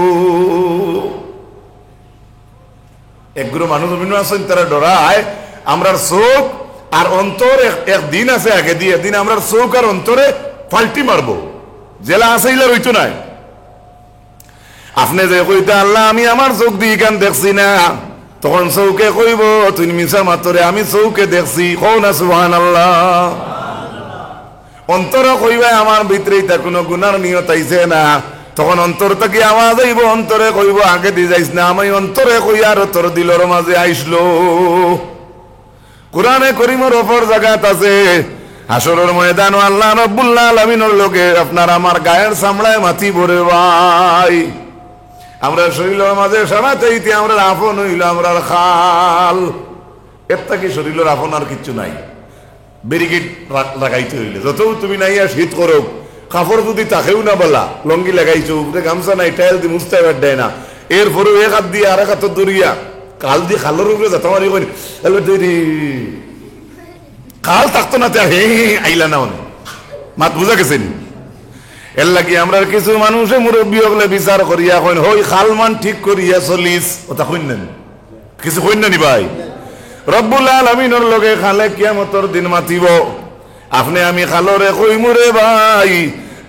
একগুলো মানুষ অভিনয় আছেন, তারা ডরায় আমরার চোখ আর অন্তর একদিন আছে আগে দিয়ে, দিন আমরা চোখ আর অন্তরে পাল্টি মারবো। জেলা আছে ইলা রইতো নাই। আপনি যে কইতা আল্লাহ আমি আমার চোখ দিয়ে কেন দেখছি না, তখন চৌকে কইব তুমি মিছা মাত্রে আমি চৌকে দেখছি। কও না সুবহানাল্লাহ। অন্তর কইবা আমার ভিতরে তা কোনো গুনার নিয়ত আইছে না, তখন অন্তর থেকে আওয়াজ আইব, অন্তরে কইব আগে দিয়ে যাইস না, আমি অন্তরে কই আর তোর দিলর মাঝে আইসলো। কুরআনে করিমের ওপর জায়গাত আছে, হাসরের ময়দান আল্লাহ রাব্বুল আলামিনের লগে আপনার আমার গায়ের চামড়ায় মাটি ভরে ভাই। আমরা শরীরের মাঝে সারা চাইতে আমরা আপন হইল আমরা খাল। এর থেকে শরীরের আপন আর কিচ্ছু নাই। ব্যারিকেড লাগাইতে হইলে যত তুমি নাই আর শীত করো, কাপড় যদি তাকেও না বলা, লঙ্গি লাগাইছো, গামছা নাই, টাইল দিয়ে মুছতে দেয় না, এরপরেও এক হাত দিয়ে আর এক হাত দরিয়া কাল দিয়ে খালের উপরে যেতে মারি করি কাল থাকতো না, হে আইলা না অনেক মাত বুঝা গেছেন। এর লাগি আমরা কিছু মানুষে মুরব্বী হলে বিচার করিয়া কইন হই খালমান ঠিক করিয়া চলিস ওটা কইনেন কিছু কইনেন ভাই রব্বুল আলামিনের লগে খালে কিয়ামতের দিন মাতিব আপনি আমি খালরে কইমুরে ভাই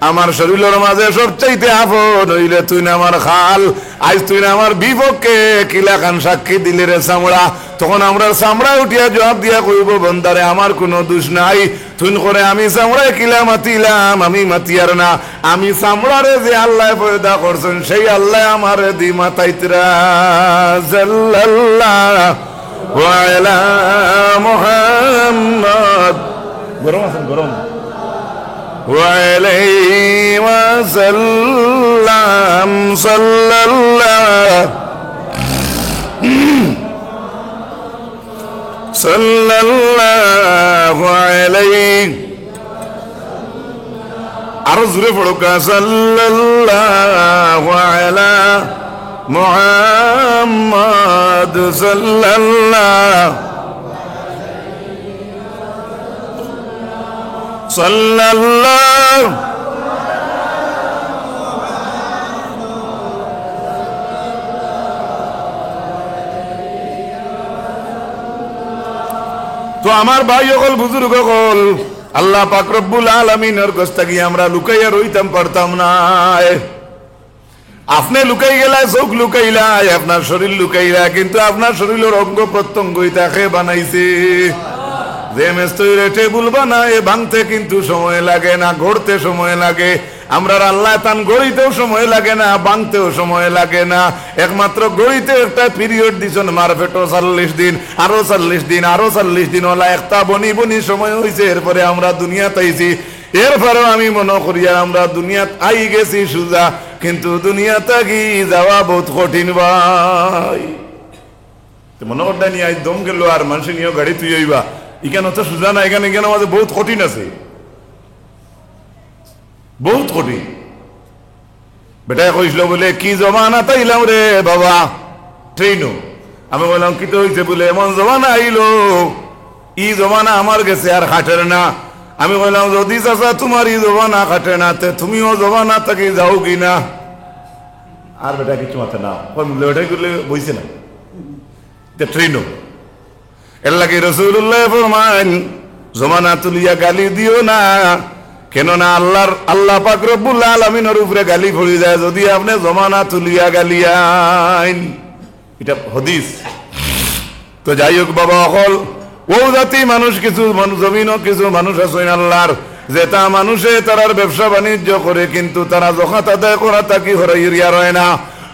আমার শরীরের মাঝে সবচাইতে আপন হইলে তুই না আমার খাল আজ তুই না আমার বিপক্ষে কিলাখান সাক্ষী দিলে রে চামড়া তখন আমরা চামড়া উঠিয়া জবাব দিয়া কইব বন্দারে আমার কোনো দোষ নাই তুই করে আমি চামড়ায় কিলা মাতিলাম আমি মাতিয়ার না আমি চামড়ারে যে আল্লাহ পয়দা করছেন সেই আল্লাহ আমার দি মাতাইতরা সাল্লাল্লাহু আলা মুহাম্মদ গরম আছেন গরম وعليه وسلم صلى الله عليه أرزق فلوك صلى الله على محمد صلى الله সাল্লাল্লাহু তো আমার ভাই সকল বুজুর্গ সকল আল্লাহ পাক রব্বুল আলামিনের কাছ থেকে আমরা লুকাইয়া রইতাম পারতাম না আপনি লুকাই গেলা চোখ লুকাইলা আপনার শরীর লুকাইলা কিন্তু আপনার শরীরের অঙ্গ প্রত্যঙ্গ তাকে বানাইছে যে মেস্তরে টেবুল বানায় ভাঙতে কিন্তু সময় লাগে না গড়তে সময় লাগে আমরা আল্লাহ তান গড়িতেও সময় লাগে না ভাঙতেও সময় লাগে না একমাত্র গড়িতে একটা পিরিয়ড দিছেন মারফেটো 40 দিন আরো 40 দিন আরো 40 দিন ওলা একটা বনি বনি সময় হইছে এরপরে আমরা দুনিয়াতে আইছি এরপরেও আমি মনে করি আমরা দুনিয়াত আই গেছি সুজা কিন্তু দুনিয়াতে কি যাওয়া বহুত কঠিন ভাই মনে করতে নিয়ে আই দম গেল আর মানুষ নিয়ে গাড়ি তুই আইবা এখানে তো সুজা না এখানে এখানে আমাদের বহুত কঠিন আছে বহুত কঠিন বেটায় কইছিল বলে কি জমানা তাইলাম রে বাবা ট্রেনও আমি বললাম কি তো হইছে বলে এমন জমানা আইলো ই জমানা আমার গেছে আর খাটের না আমি বললাম যদি চাচা তোমার ই জমানা খাটে না তে তুমিও জমানা থেকে যাও কি না আর বেটা কিছু মাথা না ওটাই করলে বইছে না ট্রেনও এর লাগে রাসূলুল্লাহ ফরমান জমানা তুলিয়া গালি দিও না কেননা আল্লাহ পাক রব্বুল আলামিনের উপরে গালি পড়ে যায় যদি আপনি জমানা তুলিয়া গালিয়ান এটা হাদিস তো যাই হোক বাবা হল ও জাতি মানুষ কিছু জমিনও কিছু মানুষ আছেন আল্লাহর যেটা মানুষে তারার ব্যবসা বাণিজ্য করে কিন্তু তারা যখাত আদায় করা তাকি হরাইয়া রয় না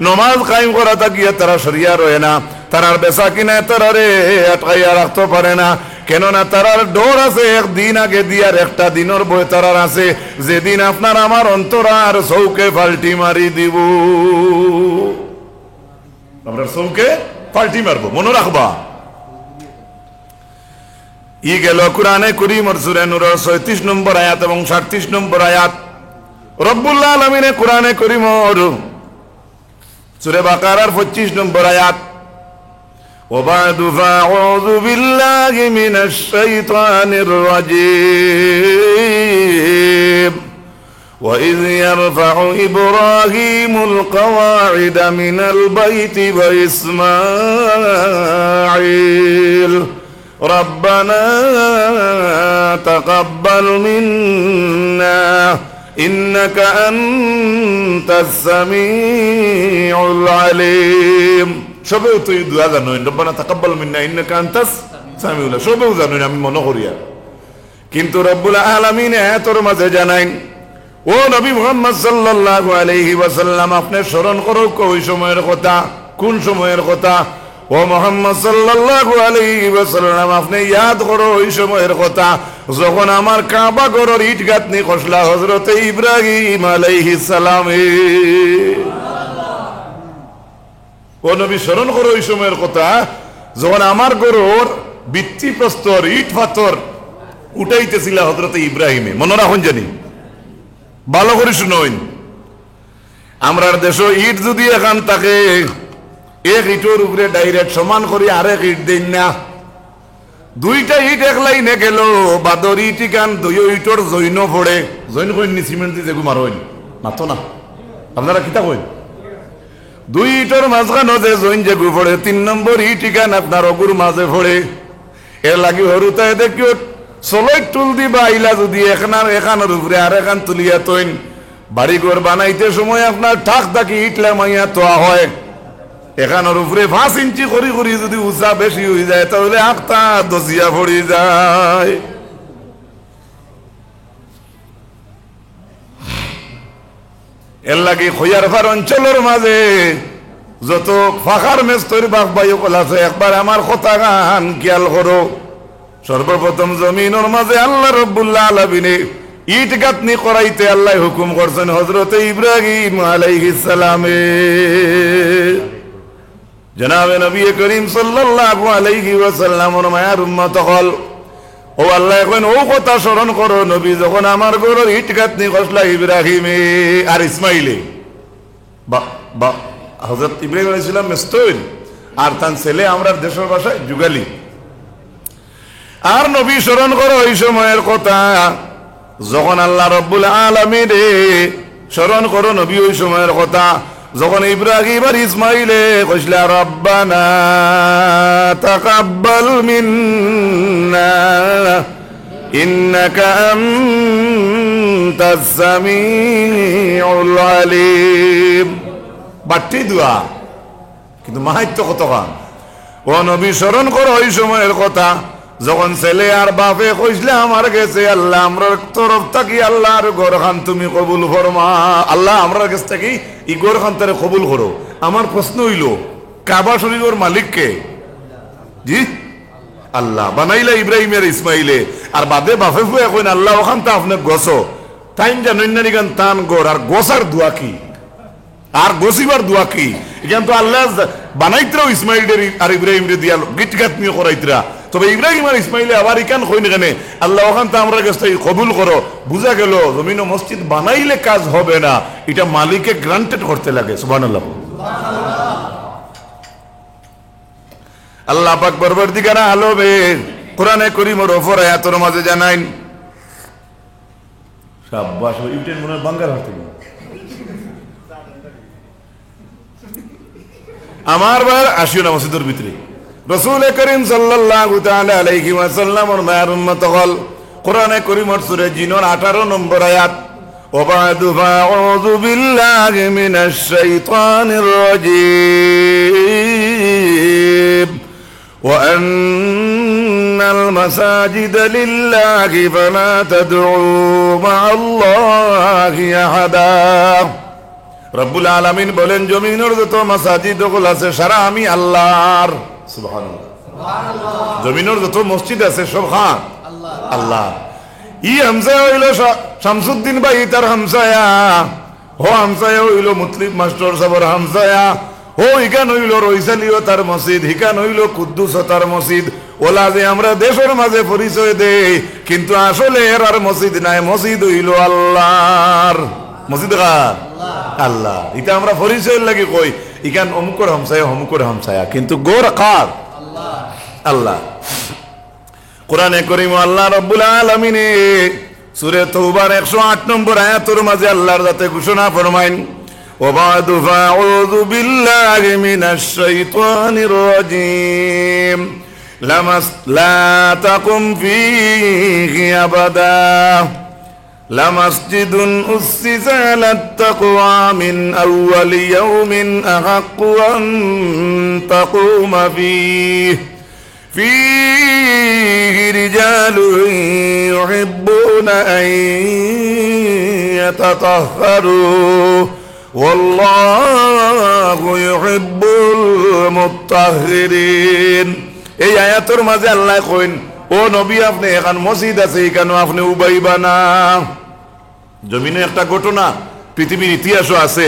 নমাজ কায়েম করা তাকিয়া তারা সরিয়া রয় না তারার বেচা কিনা তারারে আটকাইয়া রাখতে পারে না কেননা তারার ডোর আছে একদিন আগে দিয়ার একটা দিনের বই তারার আছে যেদিন আপনার আমার অন্তরার চৌকে পাল্টি মারি দিব আমরা চৌকে পাল্টি মারবো মনে রাখবা ই গেল কুরআনে কারীমের সূরা নূরের ৩৬ নম্বর আয়াত এবং ৩৭ নম্বর আয়াত রব্বুল আলামিনে কুরআনে কারীমের সূরা বাকারার ২৫ নম্বর আয়াত وبعد فأعوذ بالله من الشيطان الرجيم وإذ يرفع إبراهيم القواعد من البيت وإسماعيل ربنا تقبل منا إنك أنت السميع العليم সবেও তো এই দোয়া জানেন রব্বানা তাকাব্বাল মিন্না ইন্নাকা আনতাস সামিউল সবেও জানেন আমি মনে করি কিন্তু রব্বুল আলামিন এতর মাঝে জানাইন ও নবী মুহাম্মদ সাল্লাল্লাহু আলাইহি ওয়াসাল্লাম আপনি স্মরণ করো ওই সময়ের কথা কোন সময়ের কথা ও মুহাম্মদ সাল্লাল্লাহু আলাইহি ওয়াসাল্লাম আপনি ইয়াদ করো ওই সময়ের কথা যখন আমার কাবা ঘরের ইট গাঁথনি খসলা হযরত ইব্রাহিম আলাইহিস সালাম ও নবী স্মরণ করো ওই সময়ের কথা যখন আমার ঘরের ভিত্তি প্রস্তর ইট পাথর উঠাইতেছিল হযরত ইব্রাহিমে মনে রাখুন জানি ভালো করে শুনুন আমরার দেশ ইট যদি এখান থাকে এক ইটের উপরে ডাইরেক্ট সমান করে আরেক ইট দেন না দুইটা ইট এক লাইনে গেল বাদর ইট কান দুই ইটর জৈন পড়ে জৈন কইনি সিমেন্ট দিয়ে যেগু মারইন না তো না, আপনারা কিতা কইন? 2 ইটর মাঝখানে যে জইন যে গু পড়ে, 3 নম্বর ই ঠিকান আপনার অগুর মাঝে পড়ে। এর লাগি হরুতায় দেখিও চলই টুল দিবা আইলা যদি এখানের উপরে আর এখান তুলিয়া তৈন বাড়ি ঘর বানাইতে সময় আপনার ঠাক থাকি ইটলা মাইয়া তোয়া হয়। এখানের উপরে 5 ইঞ্চি করি করি যদি উঁচা বেশি হয়ে যায় তাহলে আখতা দসিয়া পড়ি যায়। এর লাগে খৈয়ারফার অঞ্চলের মাঝে যত ফাঁকার মেস্তর বাপ বাইকল আছে একবার আমার কথা গান খেয়াল করো। সর্বপ্রথম জমিনের মাঝে আল্লাহ রাব্বুল আলামিনে ইট গাঁথনি করাইতে আল্লাহ হুকুম করছেন হযরতে ইব্রাহিম আলাইহিস সালামে। জনাবে নবী করিম সাল্লাল্লাহু আলাইহি ওয়াসাল্লামের মায়ার উম্মত হল ও আল্লাহ এখন ও কথা স্মরণ করো নবী যখন আমার ঘরের ইট গাঁথনি করলা ইব্রাহিমে আর ইসমাইলে বা হযরত ইব্রাহিম আলাইহিস সালাম মেস্তইল আর তার ছেলে আমরা দেশের ভাষায় যুগালি। আর নবী স্মরণ করো ওই সময়ের কথা যখন আল্লাহ রাব্বুল আলামিন স্মরণ করো নবী ওই সময়ের কথা যখন ইব্রাহিম আর ইসমাইলে কইলা রব্বানা তাকাব্বাল মিন্না ইন্নাকা আনতাস সামিউল আলিম। বাট্টি দোয়া কিন্তু মাহাত্ম্য কতখান। ও নবী স্মরণ করো ওই সময়ের কথা যখন ছেলে আর বাপে কইসলে আমার গেছে আল্লাহ আমরার তরফ থাকি আল্লাহর ঘর খান তুমি কবুল ফরমা। আল্লাহ আমরার কাছ থেকে ই ঘর খান তারে কবুল করো। আমার প্রশ্ন হইল কাবা শরীফের মালিক কে? জি আল্লাহ। বানাইলা ইব্রাহিম আর ইসমাইলে আর বাদে বাপে ফুয়ে কইন আল্লাহ ওখান তা আপনি গছো টাইম জানেন না নিগান তান গড় আর গোসার দোয়া কি আর গসিবার দোয়া কি? এখান তো আল্লাহ বানাইতরাও ইসমাইল আর ইব্রাহিম রে দিয়া গিট গাত নিয়ে করাইতরা। তবে ইব্রাহিম আর ইসমাইলে আবার ইকান কইন কেনে আল্লাহ ওখান তো আমরা কাছ থেকে কবুল করো। বুঝা গেল জমিন ও মসজিদ বানাইলে কাজ হবে না, এটা মালিকে গ্রান্টেড করতে লাগে। সুবহানাল্লাহ। আল্লাহ পাক পরবর্তীকার আলমে কোরআনে করিমের ওপর আয়াতের মাঝে জানাইন শাবাশ ইউটেন মনে বাঙ্গার হতে আমার বার আসিও না মসজিদের ভিতরে। রাসূল করিম সাল্লাল্লাহু তাআলা আলাইহি ওয়াসাল্লামের মায়ের উম্মত হল কোরআনে করিমের সূরা জিনের 18 নম্বর আয়াত ওয়া বা'দু ফাউযু বিল্লাহি মিনাশ শাইতানির রাজীম ওয়া আন্নাল মাসাজিদা লিল্লাহি ফালা তাদউ মা'আল্লাহি আহাদা। রব্বুল আলামিন বলেন জমিনের যত মাসাজিদ গুলো আছে সারা আমি আল্লাহর। সুবহানাল্লাহ। জমিনের যত মসজিদ আছে সব খান আল্লাহ। ই হামসা হইল শামসুদ্দিন ভাই তার হামসায়া, হো হামসায়া হইল মুতলিব মাস্টার সাহেবের হামসায়া, হো ইকান হইল রইসালিও তার মসজিদ, হিকান হইল কুদ্দুস তার মসজিদ। ওলা যে আমরা দেশের মাঝে পরিচয় দেই কিন্তু আসলে এর আর মসজিদ নাই, মসজিদ হইল আল্লাহর। মসজিদ কার? আল্লাহ। এটা আমরা পরিচয় লাগি কই ইকান অমুকর হামসায়া অমুকর হামসায়া কিন্তু গোর কার? আল্লাহ। কোরআনে করিম আল্লাহ রাব্বুল আলামিন সূরা তাওবার 108 নম্বর আয়াতের মাঝে আল্লাহর জাতে ঘোষণা ফরমাইন ওয়া বা'দু ফাউযু বিল্লাহি মিনাশ শাইতানির রাজীম লা তাকুম ফীহি আবাদা লামাসজিদুন উসসিসা আলাত তাকওয়া মিন আউওয়ালি ইয়াউমিন আহাক্কু আন তাকুমা ফীহি রিজালুন ইউহিব্বুনা আন ইয়াতাতাহহারু ওয়াল্লাহু ইউহিব্বুল মুত্তাহহিরিন। এই আয়াতের মাঝে আল্লাহ কইন ও নবী আপনি এখন মসজিদ আছে এখানে আপনি উবাইবা না। জমিনে একটা ঘটনা পৃথিবীর ইতিহাসও আছে,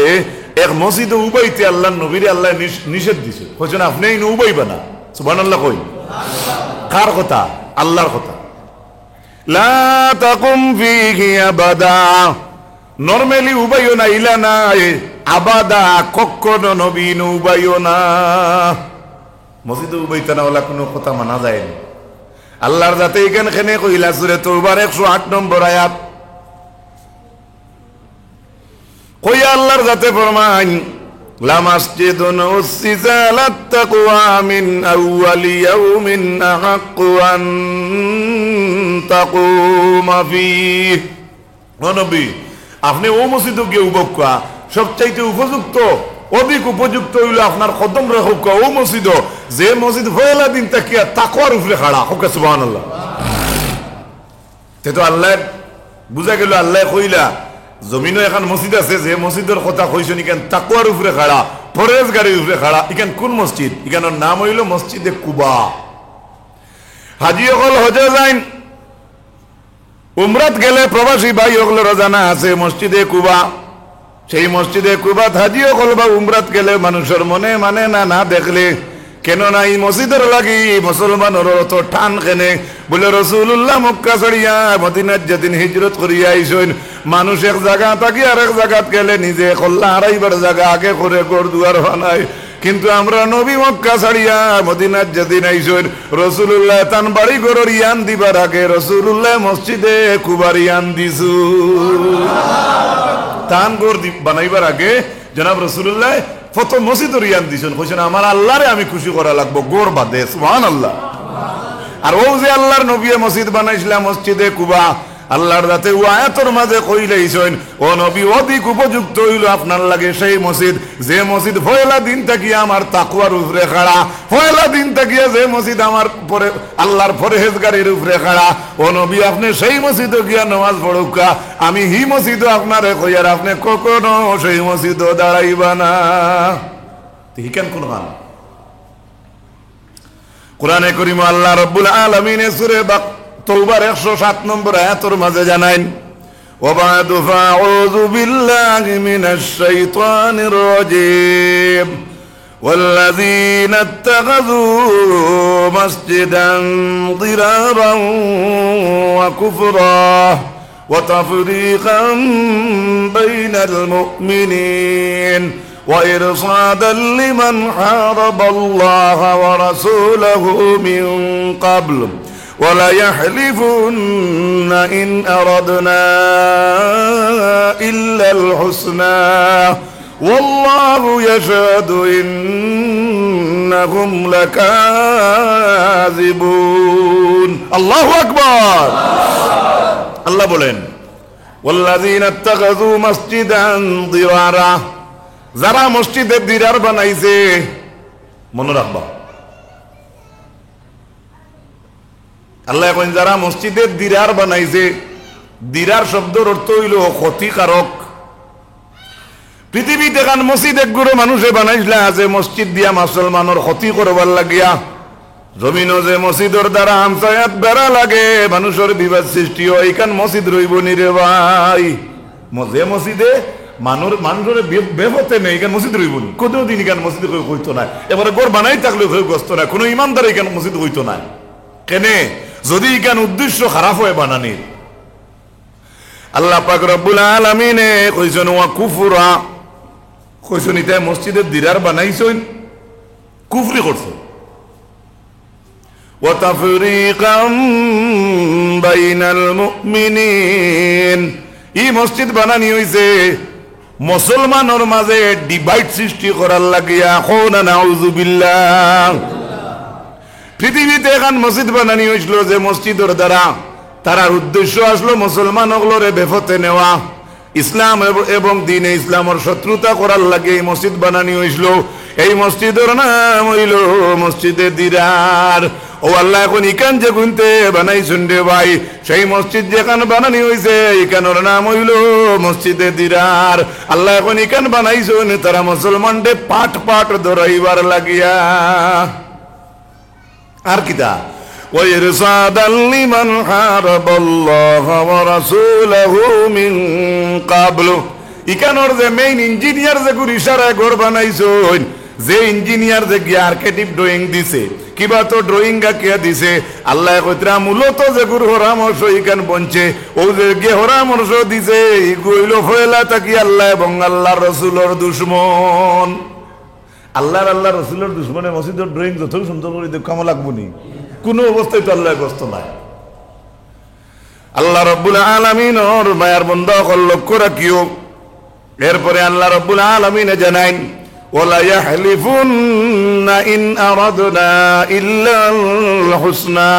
এক মসজিদে উবাইতে আল্লাহ নবীর আল্লাহ নিষেধ দিছে, বলছেন আপনি উবাইবা না। সুবহানাল্লাহ। কই কার কথা? আল্লাহর কথা। লা তাকুম ফীহি আবাদা, নরমালি উবাইও না, ইলা না আবাদা, কখনো নবী উবাইও না। মসজিদে উবাইতে না ওলা কোনো কথা মানা যায় না। আল্লাহর জাতে এখানে খেনে কইলা সূরা তাওবার 108 নম্বর আয়াত আল্লাহর যাতে ফরমান লা মাসজিদুন উসসিসা আলাত তাকওয়া মিন আউয়ালি ইয়াউমিন আহাক্কু আন তাকুমা ফীহি। ও নবী, আপনি ও মসজিদে গিয়ে উবকা সবচাইতে উপযুক্ত, অধিক উপযুক্ত হইল আপনার কদম রাখুক ও মসজিদ, যে মসজিদ পয়লা দিন তাকিয়া তাকওয়ার উপরে খাড়া হোক। সুবহানাল্লাহ। তে তো আল্লাহ বুঝা গেল, আল্লাহ কইলা জমিনও এখন মসজিদ আছে, যে মসজিদের কথা কইছেন ইখান তাকওয়ার উপরে খাড়া, পরেজগারির উপরে খাড়া। ইখান কোন মসজিদ? ইখানের নাম হইল মসজিদে কুবা। হাজি হল হজে যাইন, উমরাত গেলে প্রবাসী ভাই হকলেরও জানা আছে মসজিদে কুবা। সেই মসজিদে কুবাত হাজি হল বা উমরাত গেলে মানুষের মনে মানে না দেখলে কেন না এই মসজিদের লাগি মুসলমানের অত টান কেনে বলে রাসূলুল্লাহ মক্কা ছাড়িয়া মদিনাত যেদিন হিজরত করিয়া আইসেন, মানুষ এক জায়গা থাকি আর এক জায়গাত গেলে নিজে কল্লা হারাইবার জায়গা আগে করে ঘর দুয়ার বানায়। কিন্তু আমরা নবী মক্কা ছাড়িয়া মদিনাত যেদিন আইসেন, রাসূলুল্লাহ তান বাড়ি ঘরের ইয়ান দিবার আগে রাসূলুল্লাহ মসজিদে কুবার ইয়ান দিছু। তান ঘর বানাইবার আগে জনাব রাসূলুল্লাহ প্রথম মসজিদের ইয়ান দিছেন, কইছেন আমার আল্লাহরে আমি খুশি করা লাগবো গোর বাদে। সুবহানাল্লাহ। আর ও যে আল্লাহর নবী মসজিদ বানাইছিলাম মসজিদে কুবা, আল্লাহর রাতে ও আয়াতের মাঝে কইলেইছেন ও নবী অধিক উপযুক্ত হইল আপনার লাগে সেই মসজিদ, যে মসজিদ পয়লা দিন থাকিয়া আমার তাকওয়ার উপরে খাড়া, পয়লা দিন থাকিয়া যে মসজিদ আমার পরে আল্লাহর পরহেজগারির উপরে খাড়া। ও নবী আপনি সেই মসজিদে গিয়া নামাজ পড়ুকা, আমি হি মসজিদও আপনারে কইয়ার আপনি কখনো সেই মসজিদও দাঁড়াইবা না। হিকেন কোন গান? কোরআনে করিম আল্লাহ রাব্বুল আলামিন সূরা তওবার 107 নম্বর আয়াতের মাঝে জানাইন ওয়াবাদু ফাউযু বিল্লাহি মিনাশ শাইতানির রাজীম ওয়াল্লাযীনা ইত্তাখাযু মাসজিদান দিরারান ওয়া কুফরা ওয়া তাফরীকান বাইনাল মুমিনিন وإرصادا لمن حارب الله ورسوله من قبل ولا يحلفن إن أردنا إلا الحسنى والله يشهد إنهم لكاذبون الله أكبر الله بولين والذين اتخذوا مسجدا ضرارا যারা মসজিদে দিরার বানাইছে, মনে রাখবা আল্লাহ এখন যারা মসজিদে দিরার বানাইছে, দিরার শব্দের অর্থ হইল ক্ষতিকারক। পৃথিবীতে এখন মসজিদ একগুলো মানুষে বানাইছিল যে মসজিদ দিয়া মুসলমানের ক্ষতি করবার লাগিয়া, জমিনও যে মসজিদের দ্বারা আমসায়াত বেড়া লাগে মানুষের বিবাদ সৃষ্টি হয়, এখান মসজিদ রইব নি রে ভাই? যে মসজিদে মানুষের বেহতে নেই এখানে মসজিদ রইব নি, কোথাও দিন এখানে মসজিদ হইতো না। এবারে গড় বানাই থাকলে গ্রস্ত না, কোনো ইমানদার এখানে মসজিদ হইতো না। কেনে? যদি এখানে উদ্দেশ্য খারাপ হয় বানানির। আল্লাহ পাক রব্বুল আলামিনে কইছেন ওয়া কুফরা, কইছেন এটা মসজিদের দিরার বানাইছেন, কুফরি করছে। ওয়া তাফরীকাম বাইনাল মুমিনিন, এই মসজিদ বানানি হইছে মুসলমানের মাঝে ডিভাইড সৃষ্টি করার লাগিয়া। কোনা নাউযু বিল্লাহ। পৃথিবীতে এখন মসজিদ বানানি হয়েছিল যে মসজিদের দ্বারা তারার উদ্দেশ্য আসলো মুসলমান হলরে বেফতে নেওয়া, ইসলাম এবং দ্বীনে ইসলামের শত্রুতা করার লাগে এই মসজিদ বানানি হয়েছিল। এই মসজিদের নাম হইল মসজিদে দিরার। ও আল্লাহ এখন ইকান যে গুনতে বানাইছেন রে ভাই, সেই মসজিদ যেখানে বানানি হয়েছে ইকানোর নাম হইল মসজিদে দিরার। আল্লাহ এখন ইকান বানাইছেন তারা মুসলমানদের পাট পাট ধরাইবার লাগিয়া। আর কিতা وَإِرْصَادًا لِمَنْ حَارَبَ اللَّهَ وَرَسُولَهُ مِنْ قَبْلُ। ইকানোর যে মেইন ইঞ্জিনিয়ার যে গুর ইশারায় ঘর বানাইছেন, যে ইঞ্জিনিয়ার যে আর্কিটেক্টিভ ড্রয়িং দিছে কিবা তো ড্রয়িং কে দিছে, আল্লাহ কইতরা মূলত যে গুর পরামর্শ ইকান বনছে ও যে গে পরামর্শ দিছে ইগুইলো ফয়লা তাকি আল্লাহ এবং আল্লাহর রাসূলের দুশমন। আল্লাহর রাসূলের দুশমনের মসজিদের ড্রয়িং যত সুন্দর করে দেখ কেমন লাগবো নি? কোনো অবস্থায় তো আল্লাহ গ্রস্ত নাই। আল্লাহ রাব্বুল আলামিন ওর মায়ার বান্দা লক্ষ্য রাখিও, এরপরে আল্লাহ রাব্বুল আলামিন জানাইন ওয়ালা ইয়াহলিফুন্না ইন আরাদনা ইল্লাল হুসনা।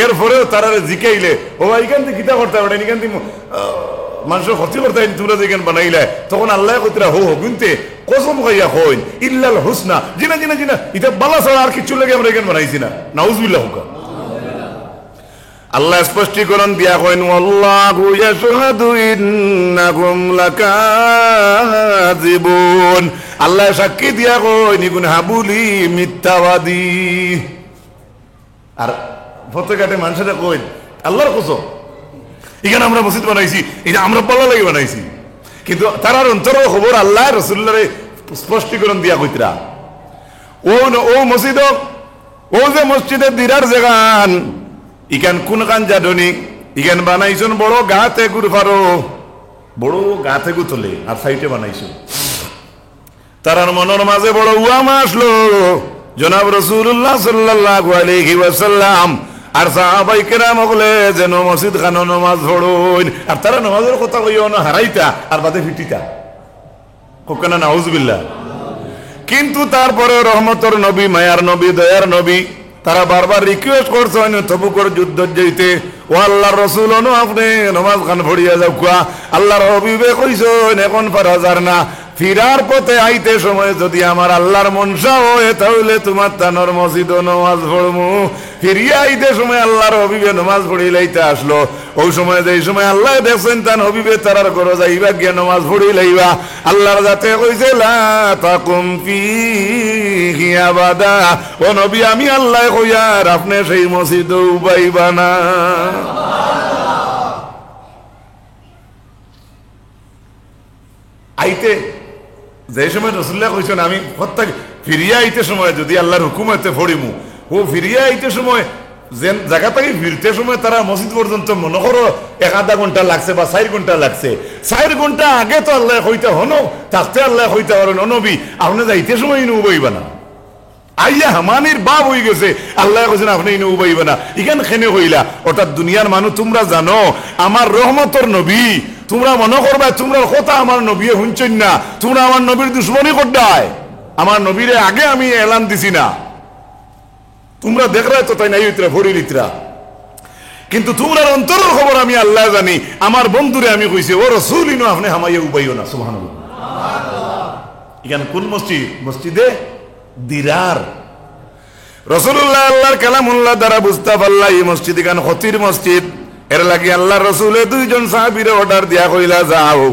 এরপরেও তারা জিকাইলে ও এইখান থেকে কিতা করতে পারেন, এখান থেকে মানুষের ক্ষতি করতে তোমরা যেখান বানাইলে, তখন আল্লাহ কইতরা হো গুনতে কসম খাইয়া হইন ইল্লাল হুসনা, জিনা জিনা জিনা এটা বালা ছাড়া আর কিছু লাগে আমরা এখান বানাইছি না। নাউজুবিল্লাহ হুকা। আল্লাহ স্পষ্টীকরণ দিয়া কইন ওয়াল্লাহু ইয়াশহাদু ইন্নাকুম লাকাযিবুন। আল্লাহ সাক্ষী দিয়া কইন ইগুন হাবুলি মিথ্যাবাদী। আর ফতেঘাটে মানুষেরা কইন আল্লাহর কসম এখানে আমরা মসজিদ বানাইছি, এটা আমরা পাল্লা লাগে বানাইছি, কিন্তু তারার অন্তর খবর আল্লাহ রাসূলুল্লাহরে স্পষ্টীকরণ দিয়া কইতরা ও মসজিদ ও যে মসজিদের দিরার জায়গান ইখান কোন কান জাদনি ইখান বানাইছন বড় গাতে গুড় ফারো, বড় গাতে গুতলে আর সাইটে বানাইছো। তারার মনের মাঝে বড় উয়ামা আসলো জনাব রাসূলুল্লাহ সাল্লাল্লাহু আলাইহি ওয়াসাল্লাম আর সাহাবায়ে কেরাম হলে যেন মসজিদ খানো নামাজ পড়ুন, আর তারা নামাজের কথা কইও না হারাইতা আর বাদে ফিটিতা কোকনা নাউজুবিল্লাহ। কিন্তু তারপরে রহমতের নবী, মায়ার নবী, দয়ার নবী তারা বারবার রিকোয়েস্ট করছে তবুকর যুদ্ধ যাইতে, ও আল্লাহর রাসূল আপনি নামাজ খান পড়িয়া যাও কুয়া। আল্লাহর হাবিবে কইছেন এখন পারা যার না, ফিরার পথে আইতে সময় যদি আমার আল্লাহর মনসা হয় তাহলে তোমার তানর মসজিদ নামাজ পড়মু। ফিরিয়া আইতে সময় আল্লাহর হাবিবে নামাজ পড়ি লাইতে আসলো, ওই সময় যে সময় আল্লাহ দেখছেন তার হাবিবে তারার ঘরে যাইবা গিয়া নামাজ পড়ি লাইবা। আল্লাহর যাতে কইছে লা তাকুম ফিহি আবাদা, ও নবী আমি আল্লাহ কইয়ার আপনি সেই মসজিদ উবাইবা না। আইতে যে সময় রাসূলুল্লাহ কইছেন আমি প্রত্যেক ফিরিয়া আইতে সময় যদি আল্লাহর হুকুমতে পড়িমু, ও ফিরিয়া আইতে সময় যে জায়গা থেকে ফিরতে সময় তারা মসজিদ পর্যন্ত মনে করো 1-1/2 ঘন্টা লাগছে বা 4 ঘন্টা লাগছে, 4 ঘন্টা আগে তো আল্লাহ কইতে হনো থাকতে আল্লাহ কইতে পারেন নবী আপনি যাইতে সময় ইনু উবাইবা না। আইয়া হামানির বাপ হয়ে গেছে, আল্লাহ কইছেন আপনি ইনু উবাইবা না। ইখান খেনে হইলা অর্থাৎ দুনিয়ার মানুষ তোমরা জানো আমার রহমতের নবী, তোমরা মনে করবা তোমরা কথা আমার নবী শুনছেন না, তোমরা আমার নবীর দুশ্মনী করডায়, আমার নবীরে আগে আমি এলান দিছি না, তোমরা দেখরা তো তাই নাই হইতরা ভরি লিতরা, কিন্তু তোমরা অন্তরের খবর আমি আল্লাহ জানি। আমার বন্ধুরে আমি কইছি ও রাসূল ইনু আপনি হামাইয়া উবাইও না। সুবহানাল্লাহ। এখানে কোন মসজিদ? মসজিদে দিরার। রাসূলুল্লাহ আল্লাহর কালামুল্লাহ দ্বারা বুঝতে পারলা এই মসজিদ এখানে খতির মসজিদ। এর লাগি আল্লাহ রসুলে 2 জন সাহাবীরে অর্ডার দিয়া কইলা যাও।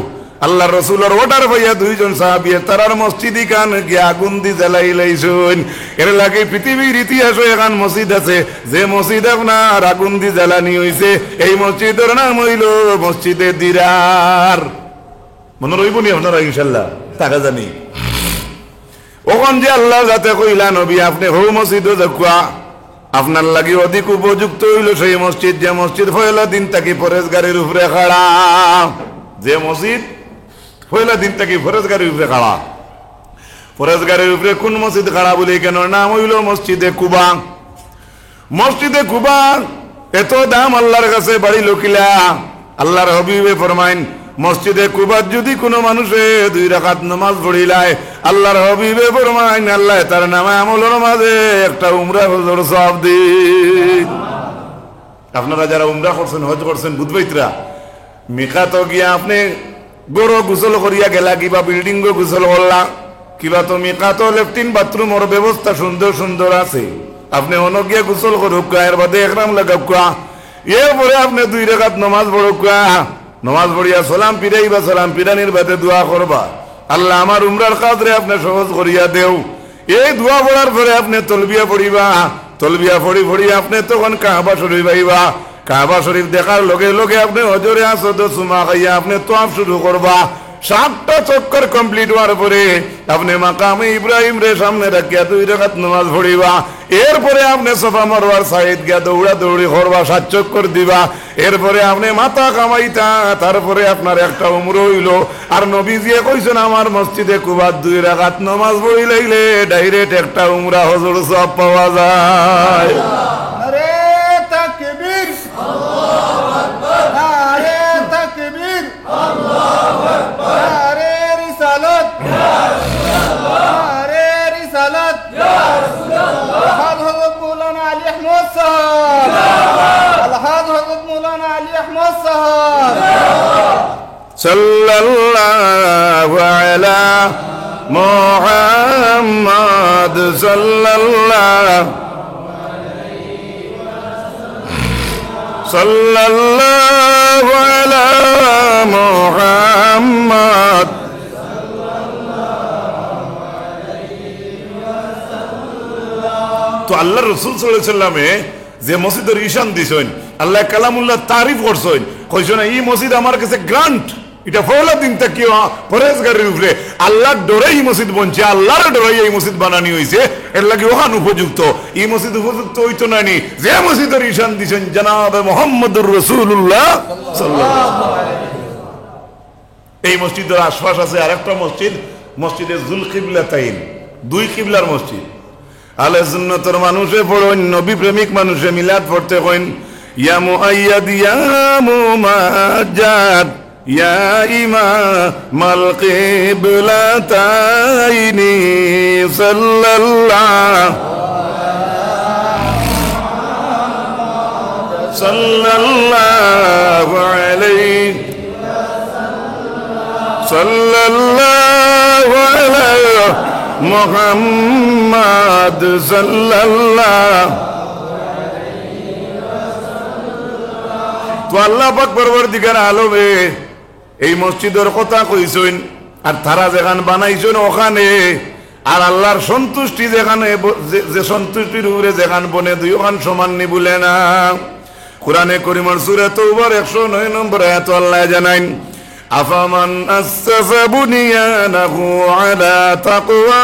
আল্লাহ রসুলের অর্ডার পাইয়া 2 জন সাহাবী তারার মসজিদ কান গিয়া আগুন দি জ্বালাই লাইছুন। এর লাগি পৃথিবীর ইতিহাসে এখন মসজিদ আছে যে মসজিদ আপনার আগুন দি জ্বালানি হইছে, এই মসজিদের নাম হইল মসজিদে দিরার। মনে রইব নি আপনারা ইনশাআল্লাহ? টাকা জানি ওখান যে আল্লাহ যাতে কইলা নবী আপনি হৌ মসজিদও দেখুয়া আপনার লাগি অধিক উপযুক্ত হইল সেই মসজিদ যে মসজিদ পয়লা দিন তাকে ফরেজগারের উপরে খাড়া, যে মসজিদ পয়লা দিন তাকে ফরেজগারের উপরে খাড়া। ফরেজগারের উপরে কোন মসজিদ খাড়া বলি কেন? নাম হইল মসজিদে কুবা। মসজিদে কুবা এত দাম আল্লাহর কাছে বাড়ি লোকিলা। আল্লাহর হাবিবে ফরমাইন মসজিদে কুবা যদি কোনো মানুষে 2 রাকাত নামাজ পড়িলায় আল্লাহর হাবিবে ফরমাইন আল্লাহ তার নামে আমলের মাঝে একটা উমরা হজর সওয়াব দিন। আপনারা যারা উমরা করছেন হজ করছেন বুধবাইতরা মিকাত গিয়া আপনি বড় গোসল করিয়া গেলা কিবা বিল্ডিং গোসল করলা কিবা তো মিকাত লেফটিন বাথরুমের ব্যবস্থা সুন্দর সুন্দর আছে, আপনি অন গিয়া গোসল করুক এর বাদে একরাম লাগাবকা, এরপরে আপনি 2 রাকাত নামাজ পড়ুকা। নামাজ পড়িয়া সালাম ফিরাইবা, সালাম ফিরানির বাদে দোয়া করবা আল্লাহ আমার উমরার কাজরে আপনি সহজ করিয়া দেও। এই দোয়া পড়ার পরে আপনি তলবিয়া পড়িবা, তলবিয়া পড়ি পড়ি আপনি তখন কাবা শরীফ আইবা। কাবা শরীফ দেখার লগে লগে আপনি হজরে আসদ সুমা খাইয়া আপনি তোয়াফ শুরু করবা। 7টা চক্কর কমপ্লিট হওয়ার পরে আপনি মাকামে ইব্রাহিম রে সামনে রাখিয়া 2 রাকাত নামাজ পড়িবা। এরপরে আপনি সফা মারওয়ার সাইড গিয়া দৌড়া দৌড়ি করবা, 7 চক্কর দিবা। এরপরে আপনি মাথা কামাইতা, তারপরে আপনার একটা উমরা হইল। আর নবীজি কইছেন আমার মসজিদে কুবা 2 রাকাত নামাজ পড়িলাইলে ডাইরেক্ট একটা উমরা হজর সওয়াব পাওয়া যায়। আরে তাকবীর, আল্লাহু আকবার, আরে তাকবীর, আল্লাহু আকবার, আরে সাল্লাল্লাহু আলা মুহাম্মাদ সাল্লাল্লাহু সাল্লাল্লাহু আলা মুহাম্মাদ। তো আল্লাহ রাসূল সাল্লাল্লাহু আলাইহি সাল্লামে যে মসজিদের ঈশান দিছেন, আল্লাহ কালামুল্লাহ তারিফ করছেন, কইছেন এই মসজিদ আমার কাছে গ্রান্ট, এটা পয়লা দিন থেকে পরেজগারের উপরে আল্লাহর ডরে এই মসজিদ বনছে, আল্লাহর ডরে এই মসজিদ বানানি হয়েছে, এর লাগে ওখান উপযুক্ত। এই মসজিদ উপযুক্ত হইতো নানি যে মসজিদের ঈশান দিছেন জনাবে মুহাম্মদুর রাসূলুল্লাহ সাল্লাল্লাহু আলাইহি ওয়াসাল্লাম। এই মসজিদের আশপাশ আছে আরেকটা মসজিদ, মসজিদে যুল কিবলাতাইন, দুই কিবলার মসজিদ। আলে সুন্নতের মানুষে পড়েন, নবী প্রেমিক মানুষে মিলাদ পড়তে কইন, ইয়া মুআইয়াদ ইয়া মুমাজ্জাদ ইয়া ইমামাল কিবলাতাইনি সাল্লাল্লাহু আলাইহি সাল্লাল্লাহু আলাইহি মুহাম্মাদ সাল্লাল্লাহু। তো আল্লাহ পাক পরবর্তীকার আলমে এই মসজিদের কথা কইছেন, আর তারা যেখান বানাইছেন ওখানে, আর আল্লাহর সন্তুষ্টি যেখানে, যে সন্তুষ্টির উপরে যেখান বনে দুই ওখান সমান নি বলে না। কোরআনে কারীমের সূরা তাওবার 109 নম্বর আয়াত আল্লাহ জানাইন, আফামান আসাসা বুনিয়ানাহু আলা তাকওয়া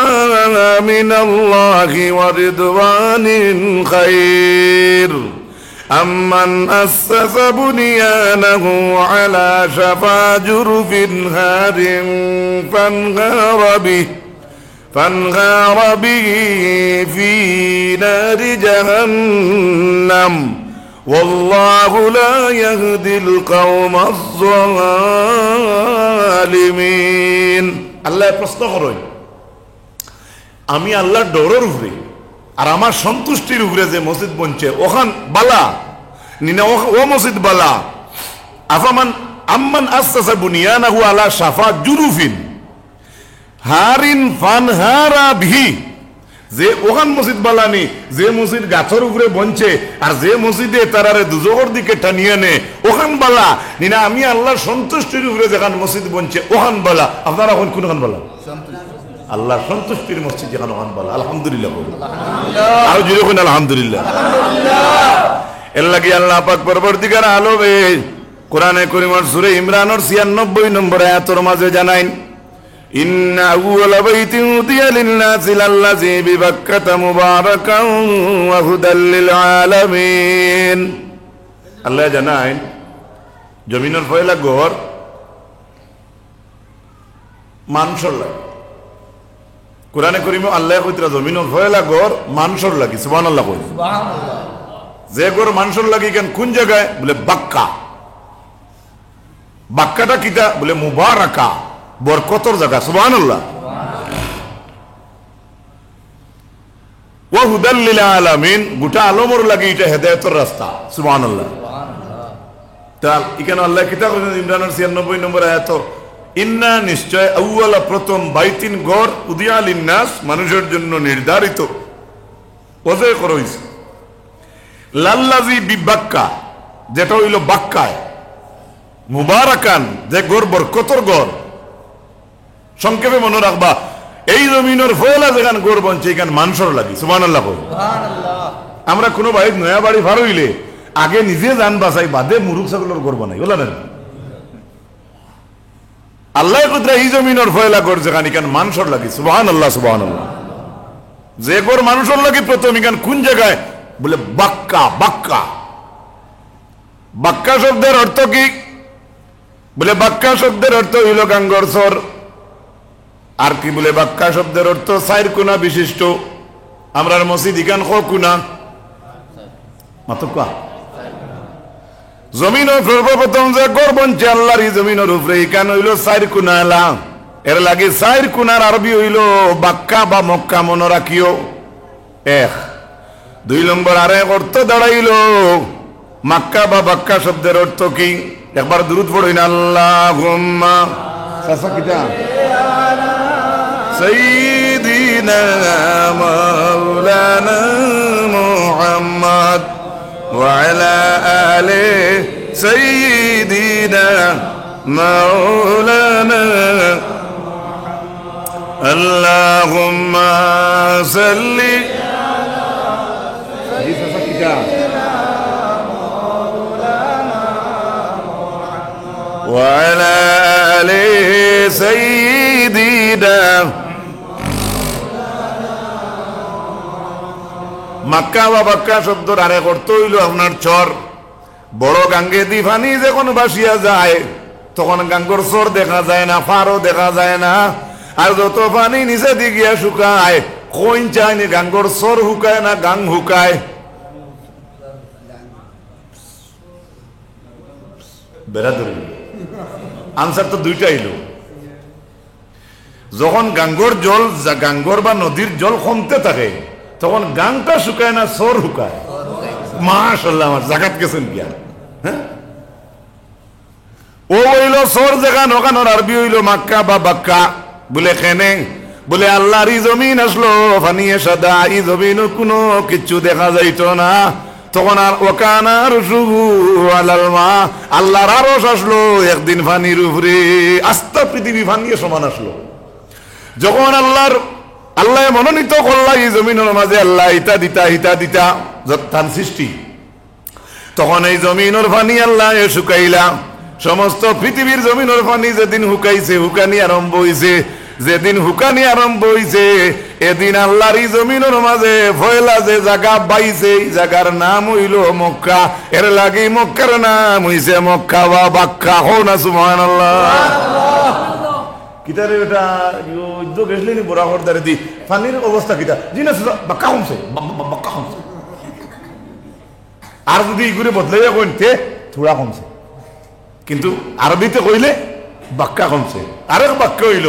মিনাল্লাহি ওয়া রিদওয়ানিন খায়র আম্মান আসাসা বুনিয়ানাহু আলা শাফা জুরফিন হারিম ফানগারা বিহি ফি নারি জাহান্নাম والله لا يهدي القوم الظالمين। আল্লাহ প্রশ্ন করেন, আমি আল্লাহর ডরের উপরে আর আমার সন্তুষ্টির উপরে যে মসজিদ বনছে ওখান বালা নিনা, ও মসজিদ বালা। আম্মান আসাসা বুনিয়ানাহু আলা শাফা জুরুফিন হারিন ফানহারা বিহি, যে ওখান মসজিদ বালানি, যে মসজিদ গাছের উপরে বনছে আর যে মসজিদে তারারে দুজোর দিকে টানিয়ে নে ওখান বালা নিনা, আমি আল্লাহর সন্তুষ্টির উপরে যেখান মসজিদ বনছে ওখান বালা। আপনারা এখন কোনখান বালা? আল্লাহর সন্তুষ্টির মসজিদ যেখান ওখান বালা। আলহামদুলিল্লাহ বলুন, আর জুড়ে কোন আলহামদুলিল্লাহ। এর লাগে আল্লাহ পাক পরবর্তীকার আলমে কোরআনে কারীমের সূরা ইমরানের 96 নম্বর আয়াতের মাঝে জানাইন, ইন্না আউওয়ালা বাইতিন উদিয়া লিন-নাসি লাল্লাযী বিবাক্কাতা মুবারাকান ওয়া হুদাল লিল আলামিন। আল্লাহ জানায় জমিনের পয়লা ঘর মানুষের লাগে। কোরআনে কারীমে আল্লাহ কইতরা জমিনের পয়লা ঘর মানুষের লাগে। সুবহানাল্লাহ কই, সুবহানাল্লাহ। যে ঘর মানুষের লাগে কেন কোন জায়গায় বলে বাক্কা, বাক্কাটা কিটা বলে মুবারাকা, বরকতর জায়গা। সুবহানাল্লাহ। ওয়া হুদাল লিল আলামিন, গোটা আলমর লাগি এটা হেদায়েতের রাস্তা। সুবহানাল্লাহ। তাল এখানে আল্লাহ কিতাব ইমরানের 96 নম্বর আয়াত, ইন্না নিশ্চয় আউয়ালা প্রথম বাইতিন ঘর উদিয়া লিন-নাস মানুষের জন্য নির্ধারিত ওজে করা হইছে লাল্লাযী বিবাক্কা, যেটা হইল বাক্কায়, মুবারাকান যে ঘর বরকতর ঘর। সংক্ষেপে মনে রাখবা, এই জমিনের ফয়লা যেখান ঘর বনছে এখানে মানুষের লাগি। সুবহানাল্লাহ। আমরা কোনো বাড়ির নয়া বাড়ি ভার হইলে আগে নিজে জান বাঁচাই বাদে মুরুখ ছাগলের ঘর বানাই, বলা না? আল্লাহ কুদরা এই জমিনের ফয়লা ঘর যেখানে এখানে মানুষের লাগি। সুবহানাল্লাহ, সুবহানাল্লাহ। যে ঘর মানুষের লাগি প্রথম এখানে কোন জায়গায় বলে বাক্কা। বাক্কা, বাক্কা শব্দের অর্থ কি? বলে বাক্কা শব্দের অর্থ হইল গাঙ্গর সর। আর কি বলে বাক্কা শব্দের অর্থ চার কোনা বিশিষ্ট। আমরা মসজিদ ইখান ক কোনা মাত্র কা জমিন সর্বপ্রথম যে ঘর বনছে আল্লাহর এই জমিনের উপরে ইখান হইল চার কোনা এলা। এর লাগে চার কোনার আরবি হইল বাক্কা বা মক্কা, মনে রাখিও। এক। 2 নম্বর আরেক অর্থ দাঁড়াইল মাক্কা বা বাক্কা শব্দের অর্থ কি? একবার দুরূদ পড়ুন আল্লাহুম্মা চাচা কিটা সাইয়্যিদিনা মাওলানা মুহাম্মদ ওয়া আলা আলি সাইয়্যিদিনা মাওলানা আল্লাহুম্মা সাল্লি জি চাচা কিটা وعلى آل سيدنا মক্কা বা বাক্কা শব্দর আরেক অর্থ হইল আপনার চর। বড় গাঙ্গে দি পানি যখন ভাসিয়া যায় তখন গাঙ্গর চর দেখা যায় না, ফারও দেখা যায় না। আর যত পানি নিচে দি গিয়া শুকায় কোন চায়নি গাঙ্গর চর হুকায় না গাং হুকায়? বেড়া ধরে আনসার তো দুইটা এলো। যখন গাঙ্গর জল গাঙ্গর বা নদীর জল কমতে থাকে তখন গাংটা শুকায় না সর হুকায়? মাশাআল্লাহ, আমার জাগাত গেছেন গিয়া। হ্যাঁ, ও হইল সর জায়গা নখানোর আরবি হইল মাক্কা বা বাক্কা। বলে কেনে? বলে আল্লাহর ই জমিন আসলো ফানিয়ে সাদা, ই জমিন কোনো কিচ্ছু দেখা যাইত না। তখন আর ওকানা রসুহু আলাল মা, আল্লাহর আরশ আসলো একদিন ফানির উপরে, আস্তা পৃথিবী ফানিয়ে সমান আসলো। যখন আল্লাহ মনোনীত করলা এই জমিনের মাঝে আল্লাহ ইটা দিতা হিতা দিতা যত্থান সৃষ্টি, তখন এই জমিনের পানি আল্লাহ শুকাইলা। সমস্ত পৃথিবীর জমিনের পানি যেদিন হুকাইছে, হুকানি আরম্ভ হইছে, যেদিন হুকানি আরম্ভ হইছে এদিন আল্লাহর এই জমিনের মাঝে ফয়লা যে জায়গা পাইছে এই জায়গার নাম হইল মক্কা। এর লাগে মক্কার নাম হইছে মক্কা বা বাক্কা। হো না সুবহানাল্লাহ। কিতারে এটা উদ্যোগ এসলেনি বড় হরদারে দি পানির অবস্থা কিতা জি না বাক্কা কমছে, বাক্কা কমছে। আর যদি ইগুরে বদলাইয়া কইতে থোড়া কমছে, কিন্তু আরবিতে কইলে বাক্কা কমছে। আরেক বাক্য হইল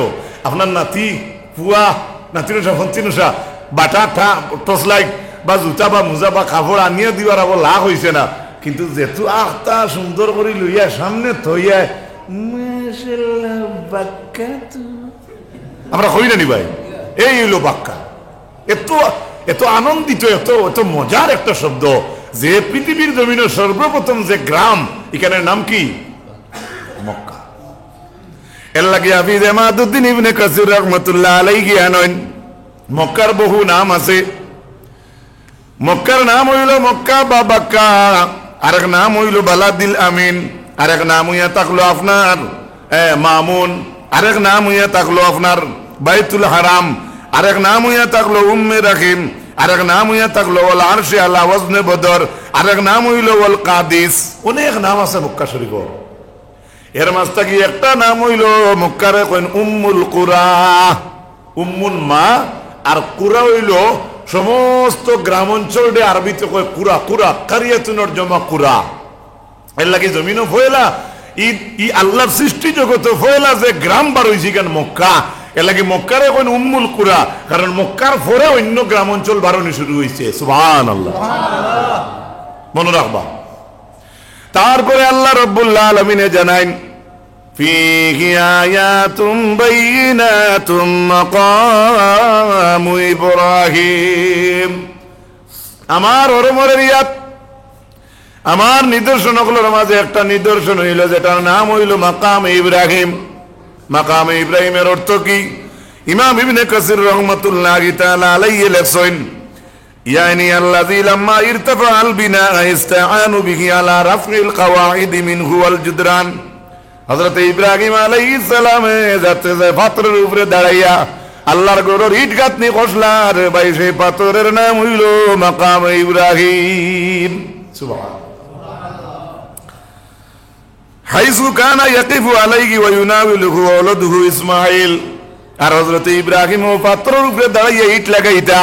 আপনার নাতি পুয়া নাতিনুষা ফন্তিনুষা বাটা ঠা টর্চ লাইট বা জুতা বা মোজা বা কাপড় আনিয়া দিবার আবার লাভ হয়েছে না, কিন্তু যেহেতু আখটা সুন্দর করে লইয়া সামনে থইয়া বাক্কা, আমরা কই না নি ভাই? এই হইল বাক্কা। এত আনন্দিত, এত মজার একটা শব্দ যে পৃথিবীর জমিনের সর্বপ্রথম যে গ্রাম, এখানের নাম কি? মক্কা। এর লাগে হাফিজ ইমাদউদ্দিন ইবনে কাসির রাহমাতুল্লাহ আলাইহি আনন মক্কার বহু নাম আছে। মক্কার নাম হইল মক্কা বা বাক্কা, আরেক নাম হইল বালাদিল আমিন, আরেক নাম হইয়া থাকলো আপনার মামুন, আরেক নাম হইয়া থাকলো আপনার বাইতুল হারাম, আরেক নাম হইয়া থাকলো উম্মে রাহিম, আরেক নাম হইয়া থাকলো ওয়াল আরশে আলা ওয়াজনে বদর, আরেক নাম হইল ওয়াল কাদিস। অনেক নাম আছে মক্কা শরীফ। এর মাঝটা কি একটা নাম হইল মক্কারে কইন উম্মুল কুরা, উম্মুল মা। আর কুরা হইল সমস্ত গ্রাম অঞ্চল আরবিতে কয় কুরা, কুরা কারিয়াতুনের জমা কুরা। এর লাগে জমিনও ফয়লা ই আল্লাহর সৃষ্টি জগতে ফয়লা যে গ্রাম বার হয়েছে কেন মক্কা। এর লাগে মক্কারে কইন উম্মুল কুরা, কারণ মক্কার পরে অন্য গ্রাম অঞ্চল বাড়ানো শুরু হয়েছে। সুবহানাল্লাহ, মনে রাখবা। তারপরে আল্লাহ রাব্বুল আলামিন জানাইন ফীহি আয়াতুম বাইয়িনাতুম মাকামু ইব্রাহিম। আমার ওরমরের ইয়াত, আমার নিদর্শনগুলোর মাঝে একটা নিদর্শন হইল যেটার নাম হইল মাকাম ইব্রাহিম। মাকাম ইব্রাহিমের অর্থ কি? ইমাম ইবনে কাসির রাহমাতুল্লাহি তাআলা আলাইহি লেখছেন يعني الذي لما ارتفع البناء استعانوا به على رفع القواعد منه والجدران। হযরত ইব্রাহিম আলাইহিস সালাম যাতে যে পাথরের উপরে দাঁড়াইয়া আল্লাহর ঘরের ইট গাঁথনি কষলার ভাই সেই পাথরের নাম হইল মাকাম ইব্রাহিম। সুবহানাল্লাহ। হাইসু কানা ইয়াকিফু আলাইহি ওয়া ইউনাবিলুহু ওয়ালাদুহু ইসমাঈল। আর হযরত ইব্রাহিম ও পাথরের উপরে দাঁড়াইয়া ইট লাগাইতা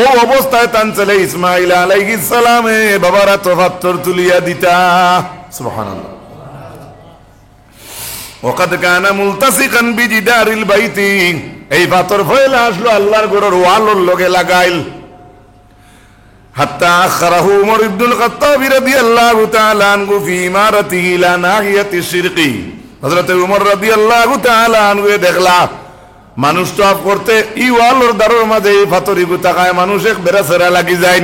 ও অবস্থায় তান ছেলে ইসমাইল আলাইহিস সালামে বাবারা তো পাথর তুলিয়া দিতা। সুবহানাল্লাহ। ওয়াকাদ কানা মুলতাসিকান বিজিদারিল বাইতি। এই পাথর ফয়লা আসলো আল্লাহর ঘরের ওয়ালের লগে লাগাইল। হাত্তা আখরাহু উমর ইবনুল খাত্তাব রাদিয়াল্লাহু তাআলা আনহু ফি ইমারাতিহি ইলা নাহিয়াতি শিরকি। হযরত উমর রাদিয়াল্লাহু তাআলা আনহু দেখলা মানুষ তো আপ করতে ই ওয়ালর দারোর মাঝে এই ফাতরি গুতাকায় মানুষ এক বেড়াচেরা লাগি যায়,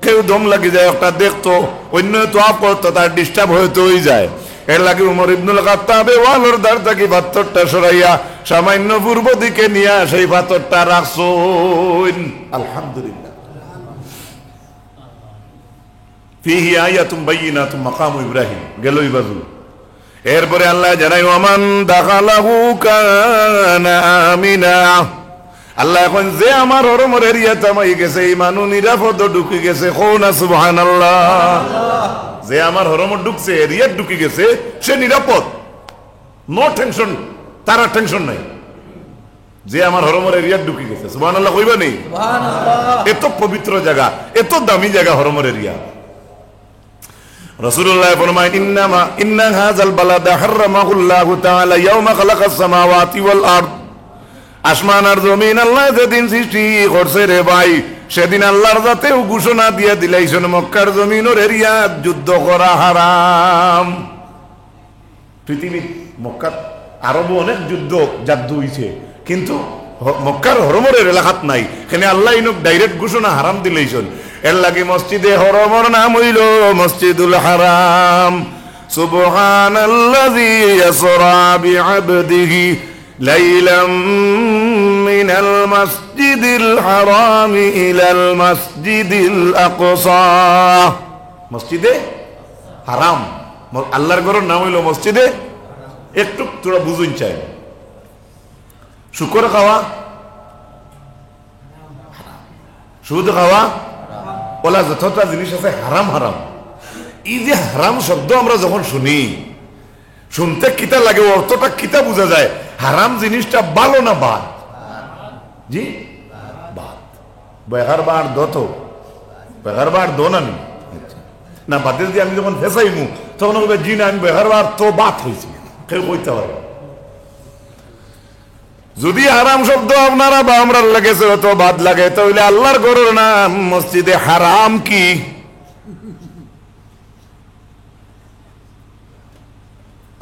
কেউ দম লাগি যায়, একটা দেখতো অন্য তো আপ করতো তার ডিস্টার্ব হয়তো হয়ে যায়। এর লাগে উমর ইবনুল খাত্তাব ওয়ালর দার থেকে পাথরটা সরাইয়া সামান্য পূর্ব দিকে নিয়ে সেই পাথরটা রাখছেন। আলহামদুলিল্লাহ। ফিহি আয়াতুম বাইয়িনাতুম মাকামু ইব্রাহিম গেল ইবাদু। এরপরে আল্লাহ জানাই ওমান দাখালাহু কানা আমিনা। আল্লাহ এখন যে আমার হরমর এরিয়া তামাই গেছে এই মানুষ নিরাপদ ঢুকে গেছে, কোনা সুবহানাল্লাহ। যে আমার হরমর ঢুকছে এরিয়া ঢুকে গেছে সে নিরাপদ, নো টেনশন, তারা টেনশন নাই। যে আমার হরমর এরিয়া ঢুকে গেছে সুবহানাল্লাহ কইবা নেই? এত পবিত্র জায়গা, এত দামি জায়গা হরমর এরিয়া। রাসূলুল্লাহ ফরমায় ইন্না হাযাল বালাদা হারামাহুল্লাহু তাআলা ইয়াওমা খালাকাস সামাওয়াতি ওয়াল আরদ। আসমান আর জমিন আল্লাহ যেদিন সৃষ্টি করছে রে ভাই, সেদিন আল্লাহর জাতেও ঘোষণা দিয়ে দিলাইছেন মক্কার জমিনের এরিয়া যুদ্ধ করা হারাম। পৃথিবীর মক্কার আরবও অনেক যুদ্ধ জাদ্দু হইছে, কিন্তু মক্কার হরমরের এলাকাত নাই। এখানে আল্লাহ ইনক ডাইরেক্ট ঘোষণা হারাম দিলাইছেন। এর লাগে মসজিদে হরমর নাম হইল মসজিদুল হারাম। সুবহানাল্লাযী ইয়াসরা বিআবদিহি লাইলাম মিনাল মাসজিদিল হারাম ইলাল মাসজিদিল আকসা। মসজিদে হারাম, আল্লাহর ঘরের নাম হইল মসজিদে। একটু তোরা বুঝুন চাই, শুকর খাওয়া, সুদ খাওয়া, ওলা যতটা জিনিস আছে হারাম হারাম। এই যে হারাম শব্দ আমরা যখন শুনি, শুনতে কিতা লাগে, অর্থটা কিতা বোঝা যায়? হারাম জিনিসটা ভালো না বাদ? জি বাদ। বেহার বার দত, বেহার বার দো না না বাদে দিয়ে আমি যখন ফেসাইমু তখন বলবে জি না আমি বেহার বার তো বাদ হয়েছি, কেউ কইতে পারে। যদি হারাম শব্দ আপনারা বা আমরা লেগেছে তো বাদ লাগে, তাহলে আল্লাহর ঘরের নাম মসজিদে হারাম কি?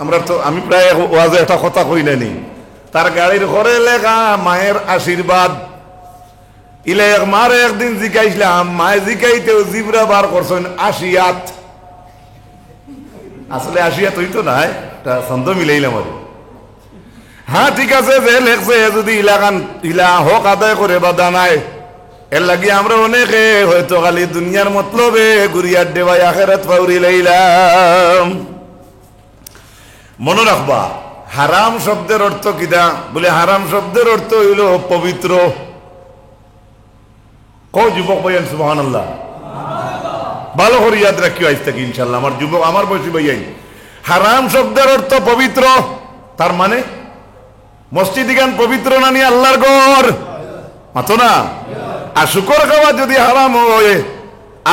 আমরা তো আমি প্রায় ওয়াজে একটা কথা কই নানি, তার গাড়ির ঘরে লেখা মায়ের আশীর্বাদ। ইলে মারে একদিন জিকাইছিলাম, মায়ে জিকাইতেও জিবরা বার করছেন আশিয়াত। আসলে আশিয়াত হইতো না, এটা ছন্দ মিলাইলাম আর। হ্যাঁ ঠিক আছে, যে লেখছে যদি ইলা হক আদায় করে বাধা নাই। এর লাগি আমরা অনেকে হয়তো খালি দুনিয়ার মতলবে গুরিয়ার দেবাই আখেরাত পাউরি লাইলাম। মনে রাখবা হারাম শব্দের অর্থ কিটা? বলে হারাম শব্দের অর্থ হইল পবিত্র। কো যুবক ভাইয়ান সুবহানাল্লাহ, ভালো করে ইয়াদ রাখিও আজ থেকে ইনশাল্লাহ। আমার যুবক, আমার বয়সী ভাইয়াই, হারাম শব্দের অর্থ পবিত্র। তার মানে মসজিদ গান পবিত্র না নিয়ে আল্লাহর ঘর মাতো না। আর শুকর খাওয়া যদি হারাম হয়,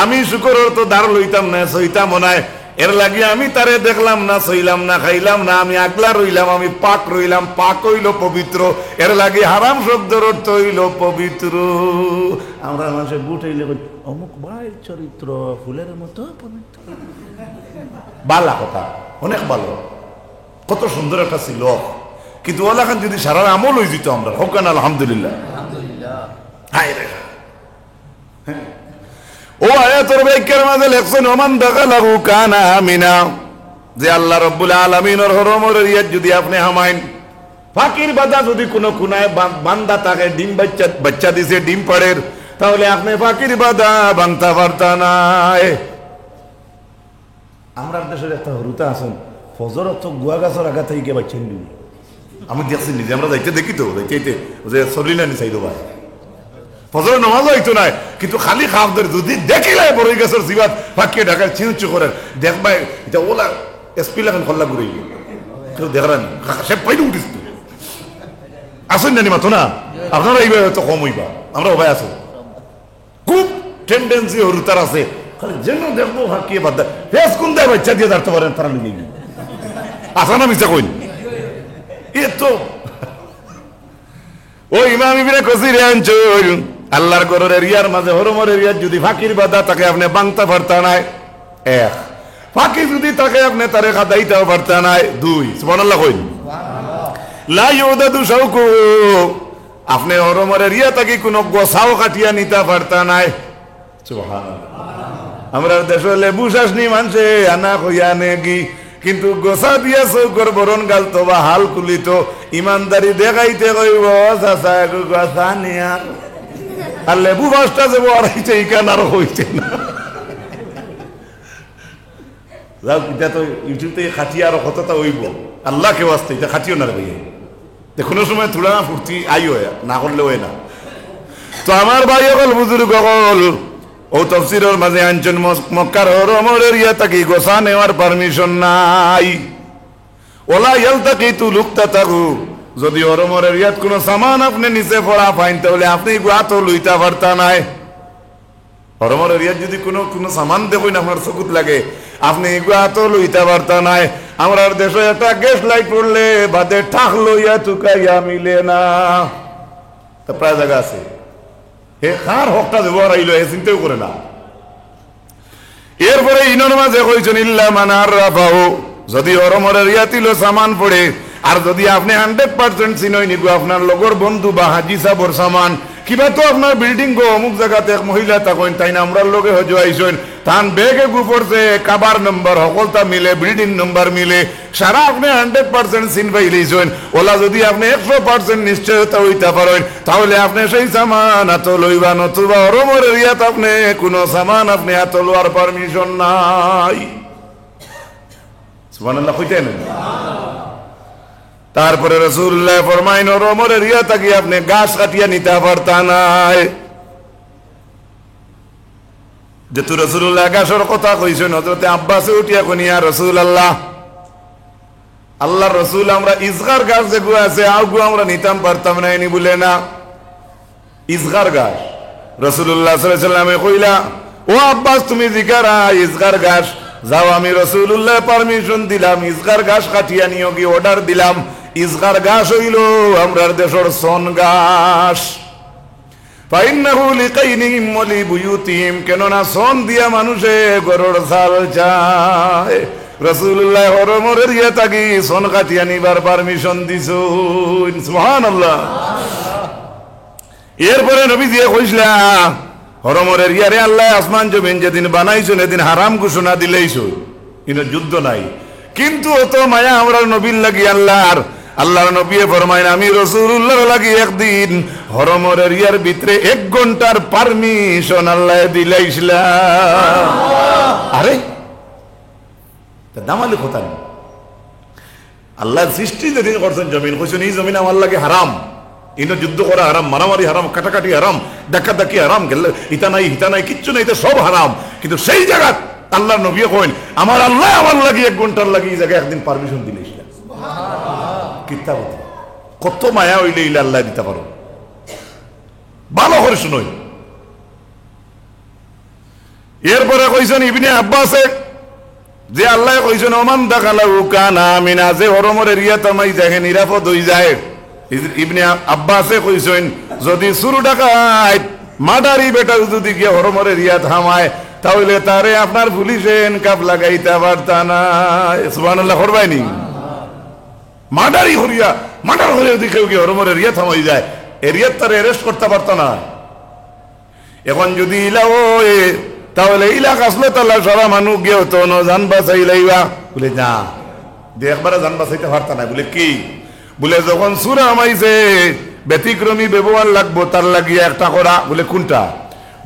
আমি শুকর তো দাঁড় লইতাম না, সইতাম নাই। এর লাগে আমি তারে দেখলাম না, সইলাম না, খাইলাম না, আমি আগলা রইলাম, আমি পাক রইলাম। পাক হইল পবিত্র। এর লাগে হারাম শব্দের অর্থ হইল পবিত্র। আমরা মানুষের বুট হইলে অমুক ভাই চরিত্র ফুলের মতো পবিত্র, বালা কথা, অনেক ভালো, কত সুন্দর একটা ছিল। কিন্তু ওলা খান যদি সারা আমল হয়ে যেত আমরা হোকান আলহামদুলিল্লাহ। হায় রে, ও আয়াতের ব্যাখ্যার মাঝে লেখছেন ওমান দাখালাহু কানা আমিনা, যে আল্লাহ রাব্বুল আলামিনের হরমর এরিয়াত যদি আপনি হামাইন, ফাকির বাদা যদি কোনো কোনায় বান্দা থাকে, ডিম বাচ্চা দিছে ডিম পাড়ের, তাহলে আপনি ফাকির বাদা বানতে পারতা নাই। আমরা দেশের একটা হরুতা আছেন, ফজর তো গুয়া গাছের আগা থেকে বাচ্চা নিবি। আমি দেখছি নিজে, আমরা যাইতে দেখি তো যাইতে যে সলিনানি চাইল ভাই ফজর নামাজ হইতো নাই, কিন্তু খালি খাওয়াদের যদি দেখিলাই বড়ই গাছের জিবাত ফাঁকিয়ে ঢাকায় চিঁচু করেন, দেখবাই এটা ওলা এসপি লাগান খল্লা ঘুরে কেউ দেখলেন সে পাইলে উঠিস আসেন নানি মাথো না। আপনারা এইভাবে হয়তো কম হইবা, আমরা ওভাই আছো, খুব টেন্ডেন্সি হরুতার আছে, খালি যেন দেখবো ফাঁকিয়ে বাদ দেয় ফেস কোন দেয় বাচ্চা দিয়ে দাঁড়তে পারেন তারা লিখে আসা না মিশা কইন এ তো ও ইমাম ইবনে কাসির আনছেন আল্লাহর গরুর এরিয়ার মাঝে হরমর এরিয়ার যদি ফাঁকির বাধা তাকে আপনি বাংতে পারতা নাই, এক ফাঁকি যদি তাকে আপনি তারে খাদাইতেও পারতা নাই, দুই সুবহানাল্লাহ কইন লা ইউদাদু শাউকু আপনি হরমর এরিয়া তাকে কোনো গোছাও কাটিয়া নিতে পারতা নাই। সুবহানাল্লাহ। আমরা দেশে লেবু শাসনি মানছে আনা কইয়া নেগি, কিন্তু গোসা দিয়া চৌকর বরণ গালতো বা হাল কুলিত ইমানদারি দেখাইতে কইব চাচা গোসা নিয়া, আর লেবু বাসটা যে আড়াইছে ইকান আর হইছে না। যাও এটা তো ইউটিউব থেকে খাটিয়ে আরো কতটা হইব, আল্লাহকে বাঁচতে এটা খাটিও না রে ভাই, কোনো সময় তুলা না ফুর্তি আই হয় না করলে হয় না। তো আমার ভাই অকল বুজুর্গ অকল ও তফসিরের মাঝে আনছেন মক্কার হরমর এরিয়া তাকে গোসা নেওয়ার পারমিশন নাই। ওলা ইয়ালতাকিতু লুকতাতাহু যদি হরমর এরিয়াত কোনো সামান আপনি নিচে পড়া পাইন তাহলে আপনি গুয়াত লইতে পারতা নাই। হরমর এরিয়াত যদি কোনো সামান দেখুন আপনার চকুত লাগে আপনি গুয়াত লইতে পারতা নাই। আমরা দেশে একটা গ্যাস লাইট পড়লে বাদে ঠাক লইয়া চুকাইয়া মিলে না, তা প্রায় জায়গা আছে হে কার হকটা ব্যবহার আইলো এ চিন্তাও করে না। এরপরে ইনর মাঝে কইছেন ইল্লা মানার রাফাও যদি হরমর এরিয়াতিল সামান পড়ে আর যদি আপনি 100% চিনই নিগো আপনার লগর বন্ধু বা হাজি সাবর সামান কিবা তো আপনার বিল্ডিং গো অমুক জায়গাতে এক মহিলা থাকেন তাই না আমরা লগে হজু আইসেন তান বেগে গু পড়ছে কাবার নম্বর সকলটা মিলে বিল্ডিং নম্বর মিলে সারা আপনি 100% চিন পাই লইছেন। ওলা যদি আপনি 100% নিশ্চয়তা হইতে পারেন তাহলে আপনি সেই সামান হাত লইবা, নতুবা হরমর এরিয়াত আপনি কোনো সামান আপনি হাত লওয়ার পারমিশন নাই। সুবহানাল্লাহ কইতেন। তারপরে রাসূলুল্লাহ ফরমাইন হরমর এরিয়া থাকি আপনি গাছ কাটিয়া নিতে পারতা নাই। যেহেতু রাসূলুল্লাহ গাছের কথা কইছেন হযরতে আব্বাসে উঠিয়া কনিয়া রাসূলুল্লাহ আল্লাহর রাসূল আমরা ইসগার গাছ যেগুলো আছে আগুলো আমরা নিতাম পারতাম না, এনি বলে না ইসগার গাছ। রাসূলুল্লাহ সাল্লাল্লাহু আলাইহি ওয়াসাল্লামে কইলা ও আব্বাস তুমি জিকারা ইসগার গাছ যাও, আমি রাসূলুল্লাহ পারমিশন দিলাম ইসগার গাছ কাটিয়া নিও কি অর্ডার দিলাম। ইসগার গাছ হইল আমরার দেশের সন গাছ। ফাইন্নাহু লিকাইনিহিম ওয়া লিবুয়ুতিহিম কেননা সন দিয়া মানুষে গরুর চাল চায়। রাসূলুল্লাহ হরমর এরিয়া থাকি সন কাটিয়া নিবার পারমিশন দিছুন। সুবহানাল্লাহ। এরপরে নবীজি কইসলা হরমর এরিয়ারে আল্লাহ আসমান জমিন যেদিন বানাইছেন এদিন হারাম ঘোষণা দিলেইছো, কিন্তু যুদ্ধ নাই। কিন্তু অত মায়া আমরা নবীর লাগি আল্লাহর নবী ফরমাইন আমি রাসূলুল্লাহর লাগি একদিন হরমর এরিয়ার ভিতরে 1 ঘন্টার পারমিশন আল্লাহ দিলাইছিলাম। আরে দামালি কথা না, আল্লাহ সৃষ্টি যেদিন করছেন জমিন কইছেন এই জমিন আমার লাগে হারাম, ইনো যুদ্ধ করা হারাম, মারামারি হারাম, কাটাকাটি হারাম, ডাকাডাকি হারাম, গেলে হিতা নাই কিচ্ছু নাই, সব হারাম। কিন্তু সেই জায়গা আল্লাহর নবী কইন আমার আল্লাহ আমার লাগি 1 ঘন্টার লাগি এই জায়গায় একদিন পারমিশন দিলেছিলেন। কিতাব কত মায়া হইলে ইলা আল্লাহ দিতে পারো, ভালো করে শুনোই। এরপরে কইছেন ইবনে আব্বাসে যে আল্লাহ কইছেন ওমান দাখালাহু কানা আমিনা, যে হরমর এরিয়া তামাই যায় নিরাপদ হই যায়। ইবনে আব্বাসে কইছেন যদি চুরু ডাকাত মাদারি বেটা যদি গিয়ে হরমর এরিয়া থামায় তাহলে তারে আপনার পুলিশে এনকাপ লাগাইতে পারতা না। সুবহানাল্লাহ করবাইনি মাদারি হরিয়া মাদার হলে যদি কেউ গিয়ে হরমর এরিয়া থামাই যায় এরিয়ার তারে অ্যারেস্ট করতে পারত না। এখন যদি ইলা ওয়ে তাহলে ইলাকা আসলে তাহলে সারা মানুষ গিয়ে হতো জান বাঁচাই লাইবা বলে না যে একবারে জান বাঁচাইতে পারতা না। বলে কি বলে যখন সুরা আমাইছে ব্যতিক্রমী ব্যবহার লাগবো তার লাগিয়ে একটা করা। বলে কোনটা?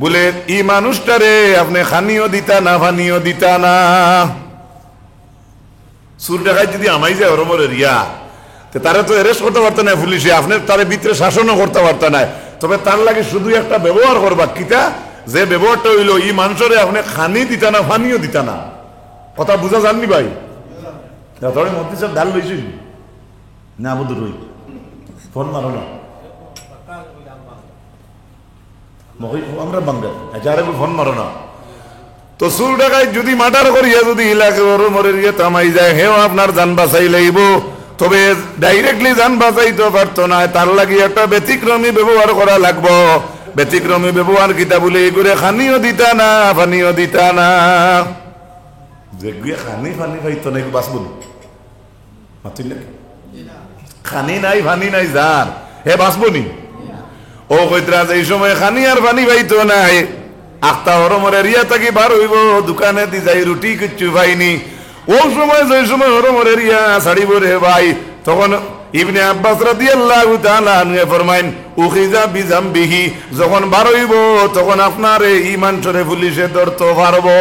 বলে ই মানুষটারে আপনি খানিও দিতা না ফানিও দিতা না। সুর ডাকায় যদি আমাই যায় হরমর এরিয়া তারা তো অ্যারেস্ট করতে পারত না পুলিশে, আপনার তার ভিতরে শাসনও করতে পারত না। তবে তার লাগে শুধু একটা ব্যবহার করবা, কিটা যে ব্যবহারটা হইল ই মানুষরে আপনি খানি দিতা না ফানিও দিতা না। কথা বুঝা যাননি ভাই? ধরে মন্ত্রী সাহেব ডাল লইছিল না বুধ রই ফোন মারো না আমরা বাঙ্গাল যারে ফোন মারো না। তো চুর ডাকায় যদি মার্ডার করিয়া যদি ইলাকা হরমর এরিয়া থামাই যায় হেও আপনার জান বাঁচাই লইব, তবে ডাইরেক্টলি জান বাঁচাইতে পারতো না। তার লাগি একটা ব্যতিক্রমী ব্যবহার করা লাগবো। ব্যতিক্রমী ব্যবহার কিতা বলে করে খানিও দিতা না পানিও দিতা না যে খানি ফানি পাইতো না বাঁচবো মাতুই নাকি খানি নাই ফানি নাই যার হে বাঁচবো নি ও কইতরা যে এই সময় খানি আর পানি পাইতো নাই আখতা হরমরে রিয়া থাকি বার হইব দোকানে দি যাই রুটি কিচ্ছু পাইনি ও সময় যে সময় হরমরে রিয়া ছাড়িব রে ভাই তখন ইবনে আব্বাস রাদিয়াল্লাহু তাআলা আনহু ফরমাইন উখিজা বিজামবিহি যখন বার হইব তখন আপনার এই ঈমান চরে পুলিশে ধরতে পারবো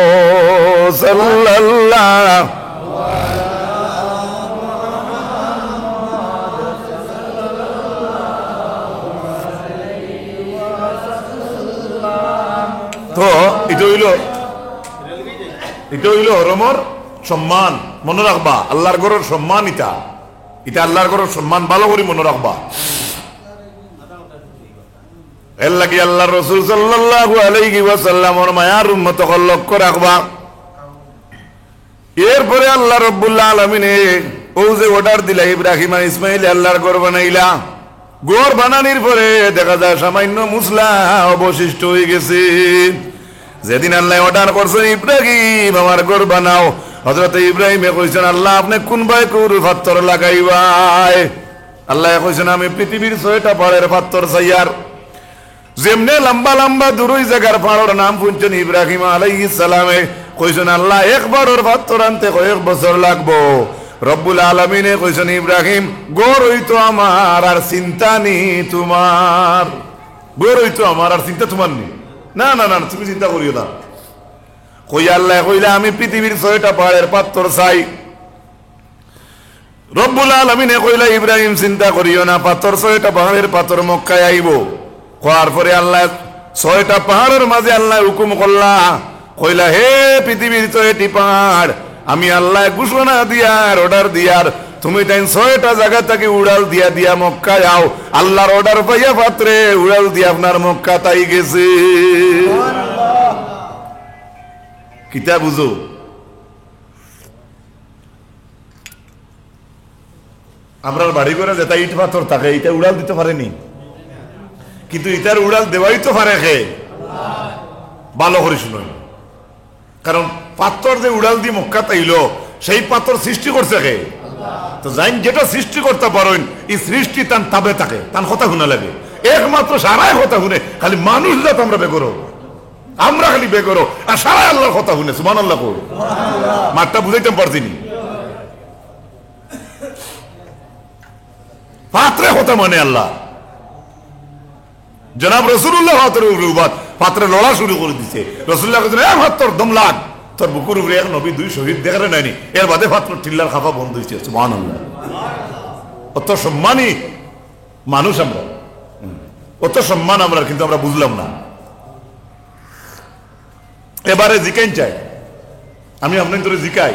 সাল্লাল্লাহু তো এটা হইল হরমর সম্মান মনে রাখবা আল্লাহর ঘরের সম্মান এটা আল্লাহর ঘরের সম্মান ভালো করে মনে রাখবা এর লাগি আল্লাহ রাসূল সাল্লাল্লাহু আলাইহি ওয়াসাল্লামের মায়ার উম্মত লক্ষ্য রাখবা এরপরে আল্লাহ রাব্বুল আলামিন ও যে অর্ডার দিলা ইব্রাহিম আর ইসমাইল আল্লাহর ঘর বানাইলা ঘর বানানোর পরে দেখা যায় সামান্য মুসলা অবশিষ্ট হয়ে গেছে যেদিন আল্লাহ অর্ডার করছেন ইব্রাহিম আমার ঘর বানাও হযরত ইব্রাহিমে কইছেন আল্লাহ আপনি কোন ভাই কোন পাথর লাগাইবাই আল্লাহ কইছেন আমি পৃথিবীর 6টা পাহাড়ের পাথর চাইয়ার যেমনে লম্বা লম্বা দূরই জায়গার পাহাড়ের নাম শুনছেন ইব্রাহিম আলাইহিস সালামে কইছেন আল্লাহ একবারের পাথর আনতে কয়েক বছর লাগবো রব্বুল আলামিনে কইছেন ইব্রাহিম ঘর হইতো আমার আর চিন্তা নেই তোমার ঘর হইতো আমার আর চিন্তা তোমার নেই না না না তুমি চিন্তা করিও না কই আল্লাহ কইলা আমি পৃথিবীর 6টা পাহাড়ের পাথর চাই রব্বুল আলামিনে কইলা ইব্রাহিম চিন্তা করিও না পাথর 6টা পাহাড়ের পাথর মক্কায় আইব কোয়ার পরে আল্লাহ 6টা পাহাড়ের মাঝে আল্লাহ হুকুম করলা কইলা হে পৃথিবীর 6টি পাহাড় আমি আল্লাহ ঘোষণা দিয়ার অর্ডার দিয়ার তুমি তাই 6টা জায়গা থেকে উড়াল দিয়া দিয়া মক্কায় আও আল্লাহর অর্ডার পাইয়া পাত্রে উড়াল দিয়া আপনার মক্কা তাই গেছে কিতা বুঝো আমরা বাড়ি করে যেটা ইট পাথর থাকে এটা উড়াল দিতে পারেনি কিন্তু এটার উড়াল দেওয়াই তো পারে খে ভালো করে শুনুন কারণ পাথর যে উড়াল দিয়ে মক্কা তাইল সেই পাথর সৃষ্টি করছে খে তো যাই যেটা সৃষ্টি করতে পারেন এই সৃষ্টি তান তাবে থাকে তান কথা শুনা লাগে একমাত্র সারাই কথা শুনে খালি মানুষ যাতে আমরা বেগরো আমরা খালি বেগরো আর সারাই আল্লাহর কথা শুনে সুবহানাল্লাহ কই মাঠটা বুঝাইতে পারছিনি পাত্রে কথা মানে আল্লাহ জনাব রাসূলুল্লাহ পাত্রে লড়া শুরু করে দিছে রাসূলুল্লাহ পাত্র দম লাগ তোর বুকুর উপরে এক নবী 2 শহীদ দেখারে নাইনি এর বাদে পাত্র টিল্লার খাফা বন্ধ হয়েছে সুবহানাল্লাহ অত সম্মানী মানুষ আমরা অত সম্মান আমরা কিন্তু আমরা বুঝলাম না এবারে জিকাইন চাই আমি আপনার তোরে জিকাই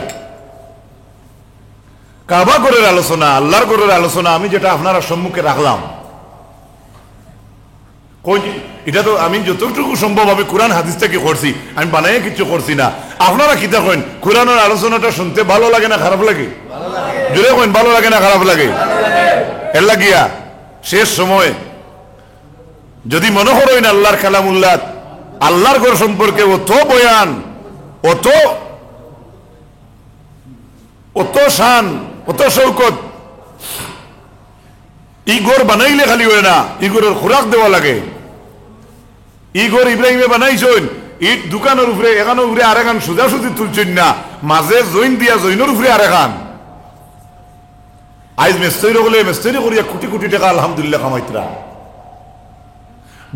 কাবা ঘরের আলোচনা আল্লাহর ঘরের আলোচনা আমি যেটা আপনারা সম্মুখে রাখলাম এটা তো আমি যতটুকু সম্ভব আমি কোরআন হাদিস থেকে করছি আমি বানাই কিছু করছি না আপনারা কি দেখেন কোরআনের আলোচনাটা শুনতে ভালো লাগে না খারাপ লাগে জোরে কইন ভালো লাগে না খারাপ লাগে এর লাগিয়া শেষ সময় যদি মনে করেন আল্লাহর কালামুল্লাহ আল্লাহর ঘর সম্পর্কে অত বয়ান অত শান অত শৌকত ই ঘর বানাইলে খালি হয় না ই ঘরের খোরাক দেওয়া লাগে ই ঘর ইব্রাহিমে বানাইছেন ইট দোকানের উপরে এখানের উপরে আর এখান সোজাসুজি তুলছেন না মাঝে জৈন দিয়া জৈনের উপরে আর এখান আজ মেস্তরি হলে মেস্তরি করিয়া কোটি কোটি টাকা আলহামদুলিল্লাহ কামাইতরা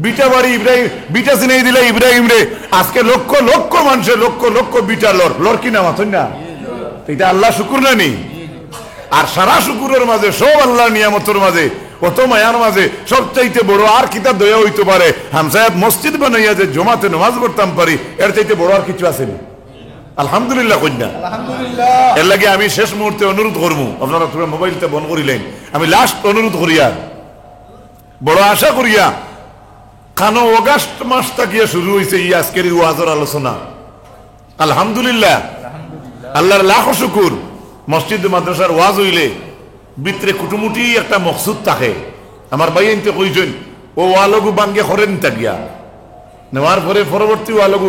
বিটা বাড়ি ইব্রাহিম বিটা চিনাই দিলে ইব্রাহিম রে আজকে লক্ষ লক্ষ মানুষের লক্ষ লক্ষ বিটা লর কিনা মাথন না এটা আল্লাহ শুকুর না নেই আর সারা শুকুরের মাঝে সব আল্লাহ নিয়ামতের মাঝে কত মায়ার মাঝে সবচাইতে বড় আর কিতা দয়া হইতে পারে হামসাহেব মসজিদ বানাইয়া যে জমাতে নামাজ পড়তাম পারি এর চাইতে বড় আর কিছু আছে না আলহামদুলিল্লাহ কন্যা এর লাগে আমি শেষ মুহূর্তে অনুরোধ করবো আপনারা তোমরা মোবাইলটা বন্ধ করিলেন আমি লাস্ট অনুরোধ করিয়া বড় আশা করিয়া কানো অগাস্ট মাস থেকে শুরু হয়েছে এই আজকের ওয়াজের আলোচনা আলহামদুলিল্লাহ আল্লাহর লাখ শুকুর মসজিদ মাদ্রাসার ওয়াজ হইলে ভিতরে কুটুমুটি একটা মকসুদ থাকে আমার ভাই এনতে কইছেন ও ওয়ালগু বাঙ্গে করেন তাকিয়া নেওয়ার পরে পরবর্তী ওয়ালগু